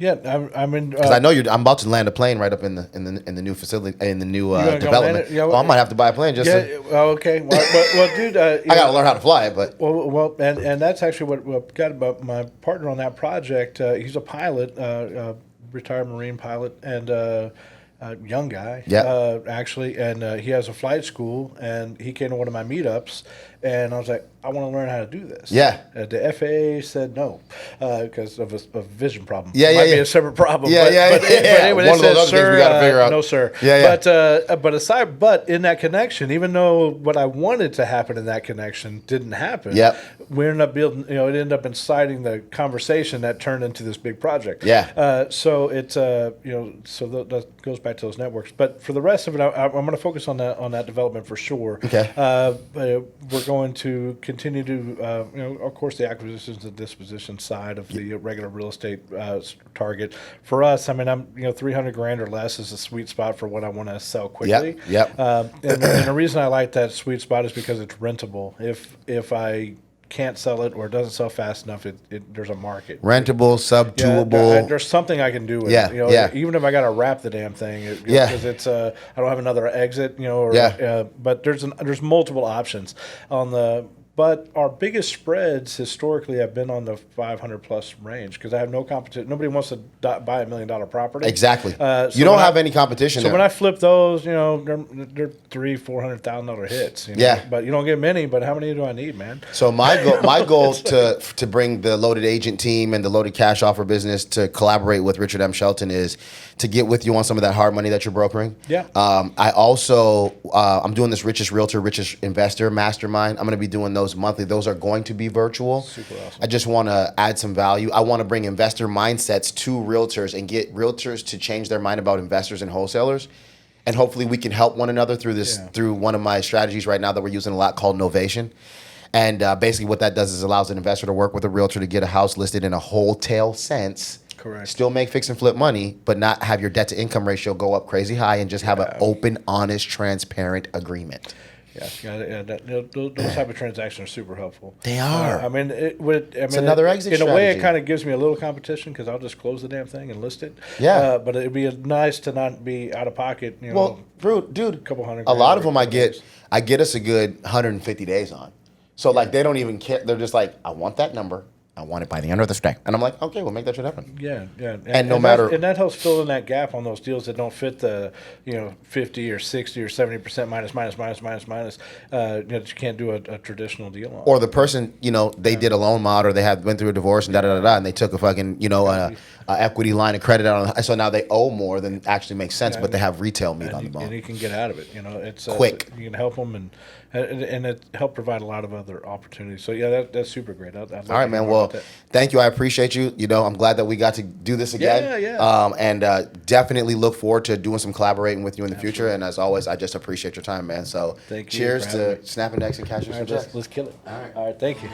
Yeah, I mean, because I know I'm about to land a plane right up in the new facility, in the new development. I might have to buy a plane just. Yeah. Okay. Well, dude, I got to learn how to fly it, but. Well, and that's actually what got about my partner on that project. He's a pilot, retired Marine pilot, and. Young guy, actually, and he has a flight school, and he came to one of my meetups, and I was like, I want to learn how to do this. Yeah. The FAA said no because of a vision problem. Yeah, Might be a separate problem. But anyway, one of those other things we got to figure out. No, sir. Yeah. But in that connection, even though what I wanted to happen in that connection didn't happen, we ended up building. It ended up inciting the conversation that turned into this big project. Yeah. So it's so that goes back to those networks. But for the rest of it, I'm going to focus on that development for sure. Okay. We're going to continue to, of course, the acquisitions and disposition side of the regular real estate target. For us, I mean, I'm $300,000 or less is a sweet spot for what I want to sell quickly. Yep. And the reason I like that sweet spot is because it's rentable. If I can't sell it or it doesn't sell fast enough, there's a market. Rentable, sub-tuable. There's something I can do with it. Even if I got to wrap the damn thing, because it's I don't have another exit, but there's multiple options on the. But our biggest spreads historically have been on the 500 plus range because I have no competition. Nobody wants to buy $1 million property. Exactly. You don't have any competition. So when I flip those, they're $300,000-$400,000 hits. But you don't get many. But how many do I need, man? So my goal to bring the loaded agent team and the loaded cash offer business to collaborate with Richard M. Shelton is to get with you on some of that hard money that you're brokering. Yeah. I also I'm doing this richest realtor, richest investor mastermind. I'm going to be doing those monthly. Those are going to be virtual. Super awesome. I just want to add some value. I want to bring investor mindsets to realtors and get realtors to change their mind about investors and wholesalers. And hopefully we can help one another through one of my strategies right now that we're using a lot called Novation. And basically what that does is allows an investor to work with a realtor to get a house listed in a wholesale sense. Correct. Still make fix and flip money, but not have your debt to income ratio go up crazy high and just have an open, honest, transparent agreement. Those type of transactions are super helpful. They are. It's another exit in a way, it strategy. kind of gives me a little competition because I'll just close the damn thing and list it. Yeah. But it'd be nice to not be out of pocket. Well, dude, couple hundred a lot of grand them every couple days. I get us a good 150 days on. So like they don't even care. They're just like, I want that number. I want it by the end of the stack. And I'm like, okay, we'll make that shit happen. Yeah. And no matter- that helps fill in that gap on those deals that don't fit the 50 or 60 or 70% minus. That you can't do a traditional deal on. Or the person, they did a loan mod or they went through a divorce and and they took a fucking, a equity line of credit on. So now they owe more than actually makes sense, but they have retail meat on the bone. And you can get out of it. It's Quick. You can help them and it helped provide a lot of other opportunities. So yeah, that's super great. I'd love All right, to hear man. more Well, about that. thank you. I appreciate you. I'm glad that we got to do this again. Yeah. And definitely look forward to doing some collaborating with you in the future. And as always, I just appreciate your time, man. So Thank you cheers for having to me. snapping necks and catching All some right, jets. let's kill it. All right. All right. Thank you.